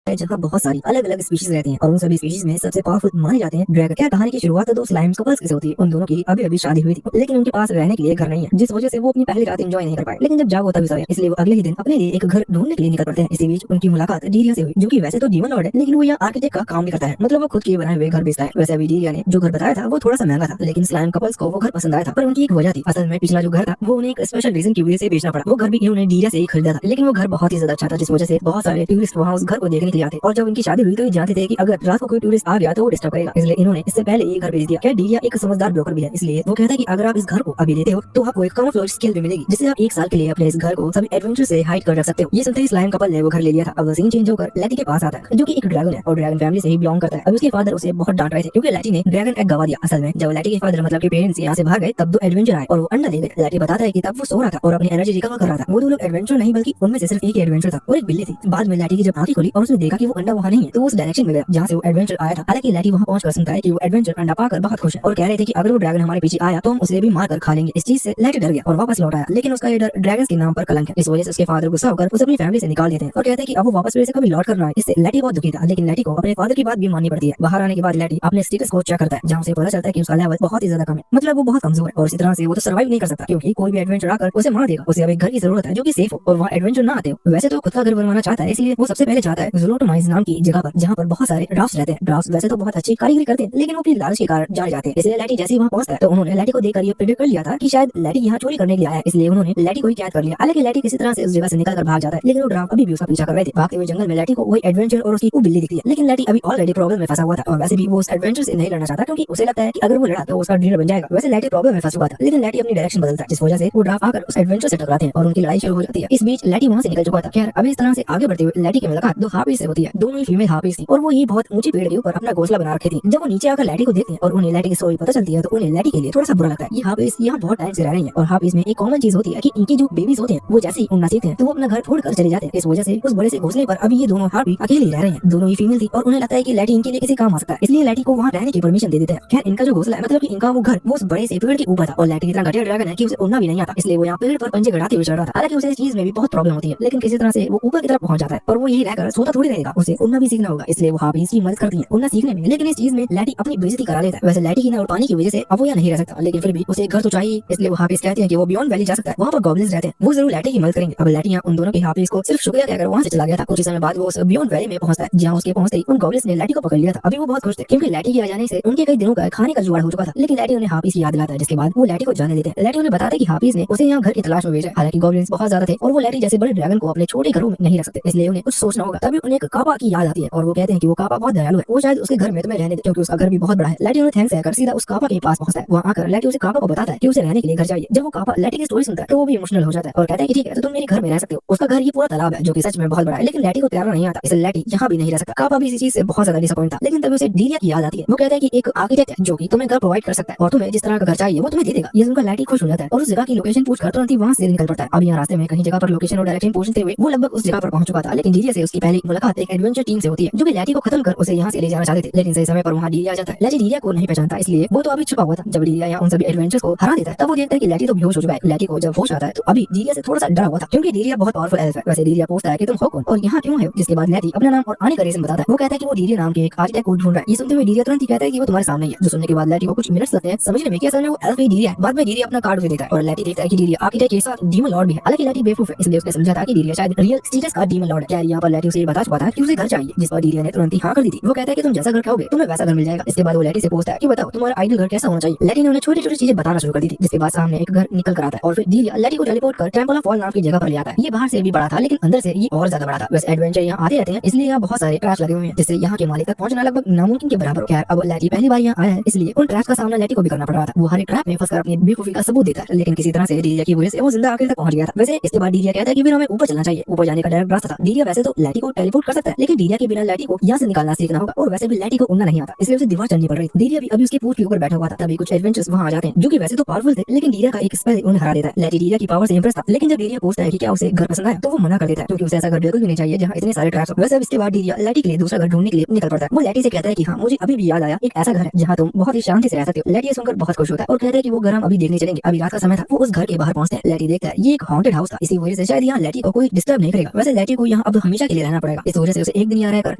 है जहाँ बहुत सारी अलग अलग स्पीशीज रहती हैं और उन सभी स्पीशीज में सबसे पावरफुल माने जाते हैं ड्रैगन। क्या कहानी की शुरुआत तो दो स्लाइम कपल्स से होती है। उन दोनों की अभी अभी शादी हुई थी, लेकिन उनके पास रहने के लिए घर नहीं है, जिस वजह से वो अपनी पहली रात एंजॉय नहीं कर पाए। लेकिन जब जागो तभी सवेरे, इसलिए वो अगले ही दिन अपने लिए एक घर ढूंढने के लिए निकल पड़ते हैं। इसी बीच उनकी मुलाकात डीरिया से हुई, जो कि वैसे तो डीमन लॉर्ड है, लेकिन वो यहाँ आर्किटेक्ट का काम भी करता है। मतलब वो खुद के बनाए हुए घर बेचता है। वैसे अभी डीरिया ने जो घर बताया था वो थोड़ा सा महंगा था, लेकिन स्लाइम कपल्स को वो घर पसंद आया था। पर उनकी एक वजह थी, असल में पिछला जो घर था वो उन्हें एक स्पेशल रीजन की वजह से बेचना पड़ा। वो घर भी इन्होंने डीरिया से ही खरीदा था, लेकिन वो घर बहुत ही ज्यादा अच्छा था, जिस वजह से बहुत सारे टूरिस्ट वहाँ उस घर को देखने के लिए आते। और जब उनकी शादी हुई तो ये जानते थे कि अगर रात को कोई टूरिस्ट आ गया तो वो डिस्टर्ब करेगा, इसलिए इन्होंने इससे पहले ये घर बेच दिया। क्या डीरिया एक समझदार ब्रोकर भी है, इसलिए वो कहता है कि अगर आप इस घर को अभी लेते हो तो आपको एक कम फ्लोर स्किल भी मिलेगी, जिससे आप एक साल के लिए अपने इस घर को सभी एडवेंचर से हाइड कर रख सकते हो। ये सुनते ही स्लाइम कपल ने वो घर ले लिया था। अब सीन चेंज होकर लैटी के पास आता है, जो कि एक ड्रैगन है और ड्रैगन फैमिली से ही बिलोंग करता है। अब उसके फादर उसे बहुत डांट रहे थे क्योंकि लैटी ने ड्रैगन एग गवा दिया। असल में जब लैटी के फादर मतलब के पेरेंट्स यहाँ से भाग गए तब दो एडवेंचर आए और वो अंडा दे गए। लैटी बताता है कि तब वो सो रहा था और अपनी एनर्जी रिकवर कर रहा था। वो दो लोग एडवेंचर नहीं बल्कि उनमें से सिर्फ एक ही एडवेंचर था और एक बिल्ली थी। बाद में लैटी की जब आंखें खुली और उसने देखा कि वो अंडा वहाँ नहीं है, तो वो उस डायरेक्शन में गया जहाँ से वो एडवेंचर आया था। हालांकि लैटी वहाँ पहुंचकर सुनता है कि वो एडवेंचर अंडा पाकर बहुत खुश है और कह रहे थे कि अगर वो ड्रैगन हमारे पीछे आया तो हम उसे भी मारकर खा लेंगे। इस चीज से लैटी डर गया और वापस लौट आया, लेकिन उसका ये डर ड्रैगन के नाम पर कलंक है। इस वजह से उसके फादर गुस्सा होकर उसे अपनी फैमिली से निकाल देते हैं और कहते हैं कि अब वो वापस फिर से कभी लौट कर ना आए। इससे लैटी बहुत दुखी था, लेकिन लैटी को अपने फादर की बात भी माननी पड़ती है। बाहर आने के बाद लैटी अपने स्टेटस को चेक करता है, जहाँ उसे पता चलता है कि उसका लेवल बहुत ही ज्यादा कम है। मतलब वो बहुत कमजोर है और इसी तरह से वो तो सर्वाइव नहीं कर सकता क्योंकि कोई भी एडवेंचर आकर उसे मार देगा। उसे अब एक घर की जरूरत है जो कि सेफ हो और वहाँ एडवेंचर ना आते हो। वैसे तो खुद का घर बनवाना चाहता है, इसलिए वो सबसे पहले चाहता है ज़ोलोटोमाइज नाम की जगह पर, जहाँ पर बहुत सारे ड्राफ्ट्स रहते हैं। ड्राफ्ट्स वैसे तो बहुत अच्छी कारीगरी करते हैं, लेकिन वो अपनी लालच के कारण जाने जाते हैं। इसलिए लैटी जैसे ही वहाँ पहुंचता है तो उन्होंने लैटी को देखकर ये प्रेडिक्ट कर लिया था कि शायद लैटी यहाँ चोरी करने के लिए आया है, इसलिए उन्होंने लैटी को ही कैद कर लिया। हालांकि लैटी किसी तरह से उस जगह से निकलकर भाग जाता है, लेकिन वो ड्राफ्ट अभी भी उसका पीछा कर रहे थे। भागते हुए जंगल में लैटी को वही एडवेंचर और उसकी वो बिल्ली दिखती है, लेकिन लैटी अभी ऑलरेडी प्रॉब्लम में फंसा हुआ था और वैसे भी वो उस एडवेंचर से नहीं लड़ना चाहता क्योंकि उसे लगता है कि अगर वो लड़ा तो उसका डिनर बन जाएगा। वैसे लैटी प्रॉब्लम में फंसा हुआ था, लेकिन लैटी अपनी डायरेक्शन बदलता है, जिस वजह से वो ड्राफ्ट आकर उस एडवेंचर से टकराते हैं और उनकी लड़ाई शुरू हो जाती है। इस बीच लैटी वहाँ से निकल चुका था। खैर अभी इस तरह से आगे बढ़ते हुए लैटी की मुलाकात दो हार्पीज से होती है। दोनों ही फीमेल हार्पीज थी और वो ये बहुत ऊंची पेड़ के ऊपर अपना घोंसला बना रखे थी। जब वो नीचे आकर लैटी को देखते हैं और उन्हें लैटी की स्टोरी पता चलती है तो उन्हें लैटी के लिए थोड़ा सा बुरा लगता है। ये हार्पीज यहाँ बहुत टाइम से रह रही है और हार्पीज में एक कॉमन चीज होती है कि इनकी जो बेबीज होते हैं वो जैसे ही उड़ना सीखते हैं तो वो अपना घर छोड़कर चले जाते हैं। इस वजह से उस बड़े से घोंसले पर अभी ये दोनों हार्पी अकेली रह रहे हैं। दोनों ही फीमेल थी और उन्हें लगता है कि लैटी इनके लिए किसी काम आ सकता है, इसलिए लैटी को वहाँ रहने की परमिशन दे देते हैं। खैर इनका जो घोंसला है मतलब कि इनका वो घर वो उस बड़े से पेड़ के ऊपर था और लैटी इतना घटिया ड्रैगन है कि उसे उड़ना भी नहीं आता, इसलिए वो यहाँ पेड़ पर पंजे गड़ाते हुए चढ़ रहा था। हालांकि उसे इस चीज में भी बहुत प्रॉब्लम होती है, लेकिन किसी तरह से वो ऊपर की तरफ पहुंच जाता है। पर वो यही रहकर सोता थोड़ी रहेगा, उसे उड़ना भी सीखना होगा, इसलिए वो हार्पीज की मदद करती है उड़ना सीखने में। लेकिन इस चीज में लैटी अपनी बेइज्जती करा लेता है। वैसे लैटी की ना पानी की वजह से अब वो यहाँ नहीं रह सकता, लेकिन फिर भी उसे एक घर तो चाहिए, इसलिए वो हार्पीज कहते हैं कि वो बियॉन्ड वैली जा सकता है, वहाँ पर गॉब्लिन्स रहते हैं, वो जरूर लैटी की मदद करेंगे। अब लैटी यहाँ उन दोनों के हार्पीज को सिर्फ शुक्रिया कहकर वहाँ से चला गया था। कुछ समय बाद वो उस बियॉन्ड वैली में पहुंचता है, जहाँ उसके पहुंचते ही उन गॉब्लिन्स ने लैटी को पकड़ लिया था। अभी वो बहुत खुश थे क्योंकि लैटी के आ जाने से उनके कई दिनों का खाने का जुगाड़ हो चुका था, लेकिन लैटी उन्हें हार्पीज की याद दिलाता है, जिसके बाद वो लैटी को जाने देते हैं। लैटी उन्हें बताता है कि हार्पीज ने उसे यहाँ घर की तलाश में भेजा। हालांकि गॉब्लिन्स बहुत ज्यादा थे और वो लैटी जैसे बड़े ड्रैगन को अपने छोटे घरों में नहीं रख सकते, इसलिए उन्हें कुछ सोचना होगा। तभी उन्हें कापा की याद आती है और वो कहते हैं कि वो कापा बहुत दयालु है, वो शायद उसके घर में तुम्हें रहने दे क्योंकि उसका घर भी बहुत बड़ा है। लैटी उन्हें थैंक्स कहकर सीधा उस कापा के पास पहुंचता है। वहाँ आकर लैटी उसे कापा को बताता है कि उसे रहने के लिए घर चाहिए। जब वो कापा लैटी की स्टोरी सुनता है तो वो भी इमोशनल हो जाता है और कहता है कि ठीक है तो तुम मेरे घर में रह सकते हो। उसका घर ये पूरा तालाब है जो कि सच में बहुत बड़ा है, लेकिन लैटी को तैरना नहीं आता, इसलिए लैटी यहाँ भी नहीं रह सकता। कापा भी इसी चीज से बहुत ज्यादा डिसअपॉइंट था, लेकिन तभी उसे डीरिया की याद आती है। वो कहता है कि एक आर्किटेक्ट है जो कि तुम्हें घर प्रोवाइड कर सकता है और तुम्हें जिस तरह का घर चाहिए वो तुम्हें दे देगा। ये सुनकर लैटी खुश हो जाता है और उस जगह की लोकेशन पूछकर तुरंत ही वहाँ से निकल पड़ता है। अब यहाँ रास्ते में कहीं जगह पर लोकेशन और डायरेक्शन पूछते हुए वो लगभग उस जगह पर पहुंच चुका था, लेकिन डीरिया से उसकी पहली मुलाकात एक एडवेंचर टीम से होती है जो कि लैटी को खत्म कर उसे यहाँ से ले जाना चाहते थे। लेकिन सही समय पर वहाँ डीरिया आ जाता है। लैटी डीरिया को नहीं पहचानता, इसलिए वो तो अभी छुपा हुआ था। जब डीरिया यहाँ उन सभी एडवेंचर्स को हरा देता है तब वो देखता है कि लैटी तो बेहोश हो चुका है। लैटी को जब होश आता है तो अभी डीरिया से थोड़ा सा डरा हुआ था क्योंकि डीरिया बहुत पावरफुल एल्फ है। वैसे डीरिया पूछता है कि तुम हो कौन और यहाँ क्यों है, जिसके बाद लैटी अपना नाम और आने का रीजन बताता है। वो कहता है कि वो डीरिया नाम के एक आर्किटेक्ट को ढूंढ रहा है। ये सुनते हुए डीरिया तुरंत ही कहता है कि वो तुम्हारे सामने ही है, जो सुनने के बाद लैटी को कुछ मिनट्स लगते हैं समझने में कि असल में वो एल्फ ही डीरिया है। बाद में डीरिया अपना कार्ड उसे देता है और लैटी देखता है कि डीरिया आर्किटेक्ट के साथ डीमन लॉर्ड भी है। हालांकि लैटी बेवकूफ है, इसलिए उसने समझा था कि डीरिया शायद रियल स्टेटस का डीमन लॉर्ड है। क्या यहाँ पर लैटी उसे बता चुका था कि उसे घर चाहिए, जिस पर डीरिया ने तुरंत ही हाँ कर दी थी। वो कहता है कि तुम जैसा घर खाओगे तुम्हें वैसा घर मिल जाएगा। इसके बाद वो लैटी से पूछता है कि बताओ तुम्हारा आइडियल घर कैसा होना चाहिए। लैटी ने उन्हें छोटी छोटी चीजें बताना शुरू कर दी थी, जिसके बाद सामने एक घर निकल कर आता है और फिर डीरिया लैटी को टेलीपोर्ट कर टेंपल ऑफ फॉल नाम की जगह पर ले आता है। ये बाहर से भी बड़ा था लेकिन अंदर से ये और ज्यादा बड़ा था। वैसे एडवेंचर यहाँ आते रहते हैं, इसलिए यहाँ बहुत सारे ट्रैप्स लगे हुए हैं जिससे यहाँ के मालिक तक पहुंचना लगभग नामुमकिन के बराबर। खैर अब लैटी पहली बार यहाँ आया है, इसलिए उन ट्रैप्स का सामना लैटी को भी करना पड़ रहा था। वो हर एक ट्रैप में फंसकर अपनी बेवकूफी का सबूत देता है, लेकिन किसी तरह से डीरिया की वजह से वो जिंदा आखिर तक पहुंच गया था। वैसे इसके बाद डीरिया कहता है कि फिर हमें ऊपर चलना चाहिए। ऊपर जाने का डायरेक्ट रास्ता था। डीरिया वैसे तो लैटी को टेलीपोर्ट कर सकता है, लेकिन डीरिया के बिना लैटी को यहाँ से निकालना सीखना होगा और वैसे भी लैटी को उड़ना नहीं आता, इसलिए उसे दीवार चलनी पड़ रही। डीरिया भी अभी उसके पूछ के ऊपर बैठा हुआ था। तभी कुछ एडवेंचर्स वहाँ आ जाते हैं जो कि वैसे तो पावरफुल थे, लेकिन डीरिया का एक स्पेल उन्हें हरा देता है। लैटी डीरिया की पावर से इंप्रेस था, लेकिन जब डीरिया पूछता है कि क्या उसे घर पसंद आया तो वो मना कर देता है क्योंकि उसे ऐसा घर बिल्कुल भी नहीं चाहिए जहाँ इतने सारे ट्रैप्स हो। वैसे इसके बाद डीरिया लैटी के लिए दूसरा घर ढूंढने के लिए निकल पड़ता है। वो लैटी से कहता है कि हाँ मुझे अभी भी याद आया एक ऐसा घर है जहाँ तुम बहुत ही शांति से रह सकते हो। लैटी सुनकर बहुत खुश होता है और कहता है कि वो घर हम अभी देखने चलेंगे। अभी रात का समय था। वो उस घर के बाहर पहुंचते हैं। लैटी देखता है ये एक हॉन्टेड हाउस था, इसी वजह से शायद यहाँ लैटी को कोई डिस्टर्ब नहीं करेगा। वैसे लैटी को यहाँ अब हमेशा के लिए रहना पड़ेगा। इस वजह से उसे एक दिन यहाँ रहकर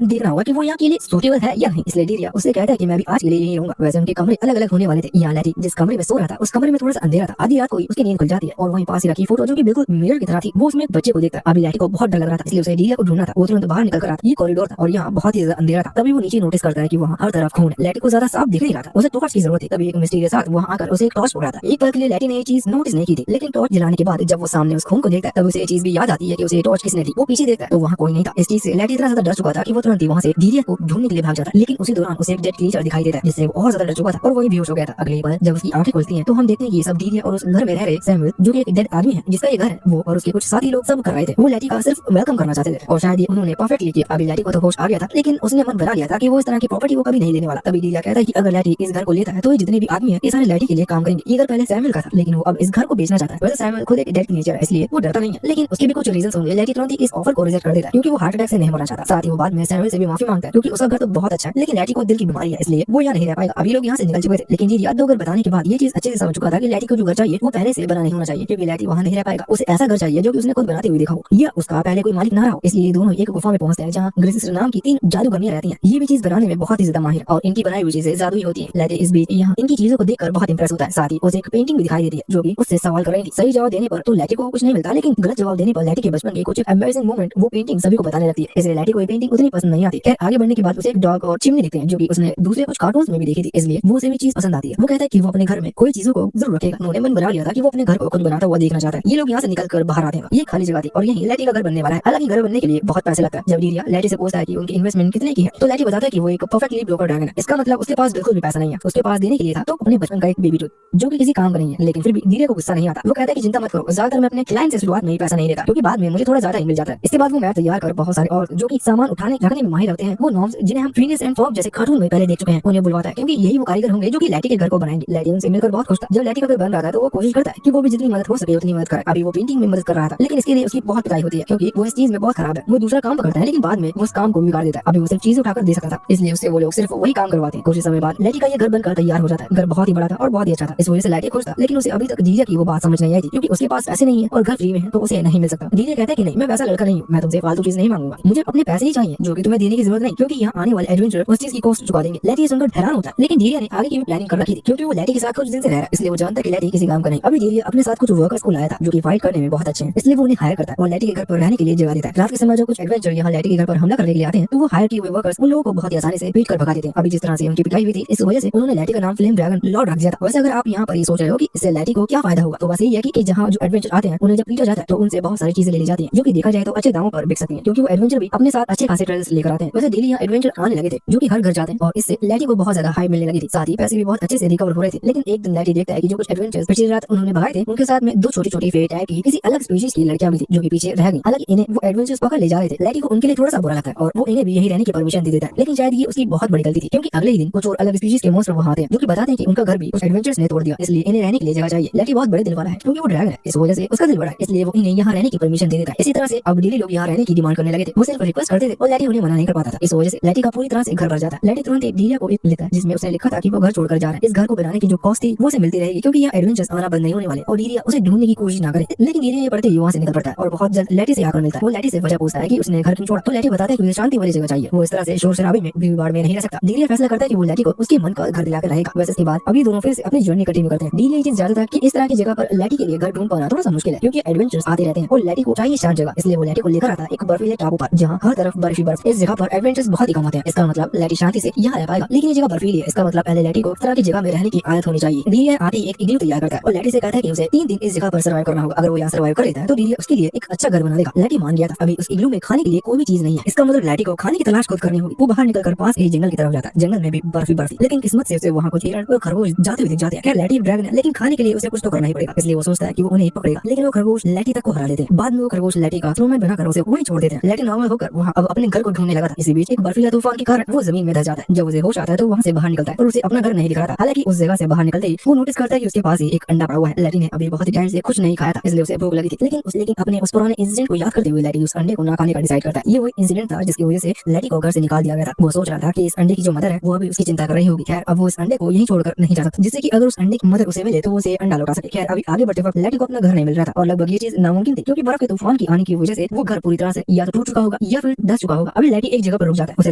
देखना होगा कि वो यहाँ के लिए सूटेबल है या नहीं। इसलिए डीरिया उसे कहता है कि मैं भी आज के लिए यहीं रहूंगा। वैसे उनके कमरे अलग अलग होने वाले थे। यहाँ लैटी जिस कमरे में सो रहा था उस कमरे में थोड़ा सा अंधेरा था। आधी रात को उसकी नींद खुल जाती है और वहीं पास ही रखी फोटो जो कि बिल्कुल मिरर की तरह थी वो उसमें एक बच्चे को देखता है। अभी लैटी को बहुत डर लग रहा था, इसलिए उसे डीरिया को ढूंढना था। वो तुरंत बाहर निकल कर आता। ये कॉरिडोर था और यहाँ बहुत ही ज्यादा अंधेरा था। तभी वो नीचे नोटिस करता है कि वहाँ हर तरफ खून है। लैटी को ज्यादा साफ दिख नहीं रहा था, उसे टॉर्च की जरूरत थी। तभी एक मिस्टीरियस हाथ वहाँ आकर उसे एक टॉर्च पकड़ा था। एक पल के लिए लैटी ने ये चीज नोटिस नहीं की थी, लेकिन टॉर्च जलाने के बाद जब वो सामने उस खून को देखता है तब उसे ये चीज भी याद आती है कि उसे टॉर्च किसने दी। वो पीछे देखता है तो वहाँ कोई नहीं था। इस चीज से लैटी इतना ज्यादा डर चुका था कि वो तुरंत ही वहाँ से डीरिया को ढूंढने के लिए भाग जाता है। लेकिन उसी दौरान उसे एक डेड क्रीचर दिखाई देता है जिससे वो और ज्यादा डर चुका था और वही बेहोश हो गया था। अगली बार जब उसकी आंखें खुलती हैं तो हम देखते हैं कि ये सब डीरिया और उस घर में रह रहे सैमुअल जो कि एक डेड आदमी है जिसका ये घर है, वो और उसके कुछ साथी लोग सब कर रहे थे। वो लैटी का सिर्फ वेलकम करना चाहते थे और शायद ये उन्होंने परफेक्टली किया। अभी लैटी को तो होश आ गया था, लेकिन उसने मन बना लिया था कि वो इस तरह की प्रॉपर्टी को कभी नहीं लेने वाला। तभी डीरिया कहता है कि अगर लैटी इस घर को लेता है तो ये जितने भी आदमी है ये सारे लैटी के लिए काम करेंगे। ये घर पहले सैमुअल का था लेकिन वो अब इस घर को बेचना चाहता है। वैसे सैमुअल खुद एक डेड नेचर है इसलिए वो डरता नहीं है, लेकिन उसके भी कुछ रीजंस होंगे। लैटी तुरंत ही इस ऑफर को रिजेक्ट कर देता है क्योंकि वो हार्ट अटैक से नहीं मरना चाहता। साथ ही वो बाद में सैमुअल से भी माफी मांगता है क्योंकि उसका घर तो बहुत अच्छा है, लेकिन लैटी को दिल की बीमारी है इसलिए वो यहाँ नहीं रह पाएगा। अभी लोग यहाँ से निकल चुके थे, लेकिन डीरिया 2 घर बताने के बाद ये चीज अच्छे से समझ चुका था कि लैटी को जो घर चाहिए वो पहले से बना नहीं होना चाहिए क्योंकि लैटी वहाँ नहीं रह पाएगा। उसे ऐसा घर चाहिए जो कि उसने खुद बनाते हुए देखा हो या उसका पहले कोई मालिक ना रहा हो। इसलिए दोनों एक गुफा में पहुंचते हैं जहाँ ग्रिसिस नाम की 3 जादूगरनियां रहती हैं। ये भी चीज बनाने में बहुत ही ज्यादा माहिर और इनकी बनाई हुई चीजें जादुई होती हैं। लैटी इस बीच यहाँ इनकी चीजों को देखकर बहुत इंप्रेस होता है। साथ ही उसे एक पेंटिंग भी दिखाई देती है जो कि उससे सवाल कर रही थी। सही जवाब देने पर तो लैटी को कुछ नहीं मिलता, लेकिन गलत जवाब देने पर लैटी के बचपन के कुछ एम्बैरेसिंग मोमेंट वो पेंटिंग सभी को बताने लगती है। इसलिए लैटी को ये पेंटिंग उतनी पसंद नहीं आती। खैर आगे बढ़ने के बाद उसे एक डॉग और चिमनी दिखते हैं जो कि उसने दूसरे कुछ कार्टून्स में भी देखी थी, इसलिए वो उसे भी चीज पसंद आती है। वो कहता है कि वो अपने घर में कोई चीजों को जरूर रखेगा। उन्होंने मन बना लिया था कि वो अपने घर को खुद बनाता हुआ देखना चाहता है। ये लोग यहाँ से निकल कर बाहर आते हैं। ये खाली जगह थी और यही लैटी का घर बनने वाला है। हालांकि घर बनने के लिए बहुत पैसे लगता है। जब डीरिया लैटी से पूछता है कि उनकी इन्वेस्टमेंट कितने की है तो लैटी बताता है कि वो एक परफेक्टली ब्रोकर ड्रैगन है। इसका मतलब उसके पास बिल्कुल भी पैसा नहीं है। उसके पास देने के लिए था तो अपने बचपन का एक बेबी टूथ जो कि किसी काम का नहीं है। लेकिन फिर भी डीरिया को गुस्सा नहीं आता। वो कहता है कि चिंता मत करो, ज्यादातर मैं अपने क्लाइंट से शुरुआत में ही पैसा नहीं लेता क्योंकि बाद में मुझे थोड़ा ज्यादा ही मिल जाता है। इसके बाद वो मैप तैयार कर बहुत सारे और जो कि सामान उठाने रखने में माहिर होते हैं वो नॉर्म्स जिन्हें हम फिनिश एंड फॉर्म जैसे कार्टून में पहले देख चुके हैं उन्हें बुलवाता है क्योंकि यही वो कारीगर होंगे जो कि लैटी के घर को बनाएंगे। लैटी उनसे मिलकर बहुत खुश था। जब लैटी का घर बन रहा था तो वो कोशिश करता है कि वो भी जितनी मदद हो सके उतनी मदद करे। अभी वो पेंटिंग में मदद कर रहा था, लेकिन इसके लिए उसकी बहुत पिटाई होती है क्योंकि वो इस चीज में बहुत खराब है। वो दूसरा काम पकड़ता है लेकिन बाद में वो उस काम को बिगाड़ देता है। अभी वो सिर्फ चीजें उठाकर दे सकता था, इसलिए उससे वो लोग सिर्फ वही काम करवाते हैं। कुछ समय बाद लैटी का ये घर बनकर तैयार हो जाता है। घर बहुत ही बड़ा था और बहुत ही अच्छा था। इस वजह से लैटी खुश था, लेकिन उसे अभी तक डीरिया की वो बात समझ नहीं आई थी क्योंकि उसके पास पैसे नहीं है और घर फ्री में है तो उसे नहीं मिल सकता। डीरिया कहता है कि नहीं, मैं वैसा लड़का नहीं हूँ, मैं तुमसे फालतू चीज नहीं मांगूंगा, मुझे अपने पैसे ही चाहिए जो कि तुम्हें देने की जरूरत नहीं क्योंकि यहाँ आने वाले एडवेंचर उस चीज की कॉस्ट चुका देंगे। लैटी सुनकर हैरान होता है, लेकिन डीरिया ने आगे की भी प्लानिंग कर रखी थी क्योंकि वो लैटी के साथ कुछ दिन से रह रहा है, इसलिए वो जानता है कि लैटी किसी काम का नहीं। अभी डीरिया अपने साथ कुछ वर्कर्स को लाया था जो कि फाइट करने में बहुत अच्छे हैं, इसलिए वो उन्हें हायर करता है और लैटी के घर पर रहने के लिए जगह देता है। रात के समय जो कुछ एडवेंचर यहाँ लैटी के घर पर हमला करने के लिए आते हैं तो वो हायर किए हुए वर्कर्स उन लोगों को बहुत ही आसानी से पीट कर भगा देते हैं। अभी जिस तरह से उनकी पिटाई हुई थी इस वजह से उन्होंने लैटी का नाम फ्लेम ड्रैगन लॉर्ड रख दिया था। वैसे अगर आप यहाँ पर ये सोच रहे हो कि इससे लैटी को क्या फायदा होगा तो बस यही है कि जहाँ जो एडवेंचर आते हैं उन्हें जब पीटा जाता है तो उनसे बहुत सारी चीजें ले ली जाती हैं जो कि देखा जाए तो अच्छे दामों पर बिक सकती हैं क्योंकि वो एडवेंचर भी अपने साथ अच्छे खासे ट्रेजर्स लेकर आते हैं। वैसे डेली यहाँ एडवेंचर आने लगे थे जो कि हर घर जाते हैं और इससे लैटी को बहुत ज्यादा हाइप मिलने लगी थी। साथ ही पैसे भी बहुत अच्छे से रिकवर हो रहे थे। लेकिन एक दिन लैटी देखता है कि जो कुछ एडवेंचर्स पिछली रात उन्होंने भगाए थे उनके साथ में 2 छोटी-छोटी फेट टाइप की किसी अलग स्पीशीज की लड़कियां भी थी जो कि पीछे रह गई। हालांकि इन्हें वो एडवेंचर्स पकड़ ले जा रहे थे। लैटी को उनके लिए थोड़ा सा बुरा लगता है और वो इन्हें भी यही रहने की परमिशन दे देता है, लेकिन शायद ये उसकी बहुत बड़ी गलती थी क्योंकि अगले ही दिन कुछ और अलग स्पीशीज के मॉन्स्टर वहां आते हैं जो कि बताते हैं कि उनका घर भी उस एडवेंचर्स ने तोड़ दिया, इसलिए इन्हें रहने के लिए जगह चाहिए। लैटी बहुत बड़े दिल वाला है क्योंकि वो ड्रैगन है, इस वजह से उसका दिल बड़ा है, इसलिए वो इन्हें यहाँ रहने की परमिशन दे देता है। इसी तरह से अब डेली लोग यहाँ रहने की डिमांड करने लगे थे। वो सिर्फ रिक्वेस्ट करते थे और लैटी उन्हें मना नहीं कर पाता था। इस वजह से लैटी का पूरी तरह से घर भर जाता है। लैटी तुरंत एक डीरिया को एक लिखता है जिसमें उसने लिखा था कि वो घर छोड़कर जा रहा है। इस घर को बनाने की जो कॉस्ट थी वो उसे मिलती रहेगी क्योंकि यहाँ एडवेंचर्स आना बंद नहीं होने वाले और डीरिया उसे ढूंढने की कोशिश ना करे। लेकिन डीरिया ये पढ़ते ही वहाँ से निकल पड़ता है और बहुत जल्द लैटी से आकर मिलता है। वो लैटी से वजह पूछता है कि उसने घर क्यों छोड़ा तो लैटी बताता है कि उसे शांति वाली जगह चाहिए, वो इस तरह से शोर शराबे में भीड़-भाड़ में नहीं रह सकता। डीरिया फैसला करता है कि वो लैटी को उसके मन का घर दिलाकर रहेगा। वैसे इसके बाद अभी दोनों फिर से अपनी जर्नी कंटिन्यू करते हैं। डीरिया ये चीज जानता था कि इस तरह की जगह पर लैटी के लिए घर ढूंढ पाना थोड़ा सा मुश्किल है क्योंकि एडवेंचर्स आते रहते हैं और लैटी को चाहिए शांत जगह, इसलिए वो लैटी को लेकर आता है एक बर्फीले टापू पर जहाँ हर तरफ बर्फ ही बर्फ। इस जगह पर एडवेंचर्स बहुत ही कम होते हैं, इसका मतलब लैटी शांति से यहाँ रह पाएगा। लेकिन ये जगह बर्फीली है, इसका मतलब पहले लैटी को इस तरह की जगह में रहने की आदत होनी चाहिए। डीरिया आते ही एक इग्लू तैयार करता है और लैटी से कहता है कि उसे 3 दिन इस जगह पर सर्वाइव करना होगा। अगर वो यहाँ सर्वाइव कर लेता है तो डीरिया उसके लिए एक अच्छा घर बना देगा। लैटी मान गया था। अभी उस इग्लू में खाने के लिए कोई भी चीज नहीं है, इसका मतलब लैटी को खाने की तलाश खुद करनी होगी। वो बाहर निकलकर पास ही जंगल की तरफ जाता है। जंगल में भी बर्फ ही बर्फ, लेकिन किस्मत से उसे वहाँ कुछ हिरण और खरगोश जाते हुए दिख जाते हैं। खैर लैटी ड्रैगन है लेकिन खाने के लिए उसे कुछ तो करना ही पड़ेगा, इसलिए वो सोचता है कि वो उन्हें पकड़ेगा। लेकिन वो खरगोश लैटी तक को हरा देते हैं। बाद में वो खरगोश लैटी का स्नोमैन बनाकर उसे वहीं छोड़ देते हैं। लैटी नॉर्मल होकर वहाँ अब अपने घर को ढूंढने लगा था। इसी बीच एक बर्फीला तूफान के कारण वो जमीन में धंस जाता है। जब उसे होश आता है तो वहाँ से बाहर निकलता है और उसे अपना घर नहीं दिख रहा था। हालांकि उस जगह से बाहर निकलते ही वो नोटिस करता है कि उसके पास ही एक अंडा पड़ा हुआ है। लैटी ने अभी बहुत ही टाइम से कुछ नहीं खाया था, इसलिए उसे भूख लगी थी। लेकिन अपने उस पुराने इंसिडेंट को याद करते हुए लैटी उस अंडे को ना खाने का डिसाइड करता है। ये वो इंसिडेंट था जिसकी वजह से लैटी को घर से निकाल दिया गया था। वो सोच रहा था कि इस अंडे की जो मदर है वो अभी उसकी चिंता कर रही होगी। खैर अब वो इस अंडे को यहीं छोड़कर नहीं जा सकता, जिससे कि अगर उस अंडे की मदर उसे मिले तो वो उसे अंडा लौटा सके। खैर अभी आगे बढ़ते वक्त लैटी को अपना घर नहीं मिल रहा था और लगभग ये चीज नामुमकिन थी क्योंकि बर्फ के तूफान की आने की वजह से वो घर पूरी तरह से या तो टूट चुका होगा या फिर दस चुका होगा। अभी लैटी एक जगह पर रुक जाता है, उसे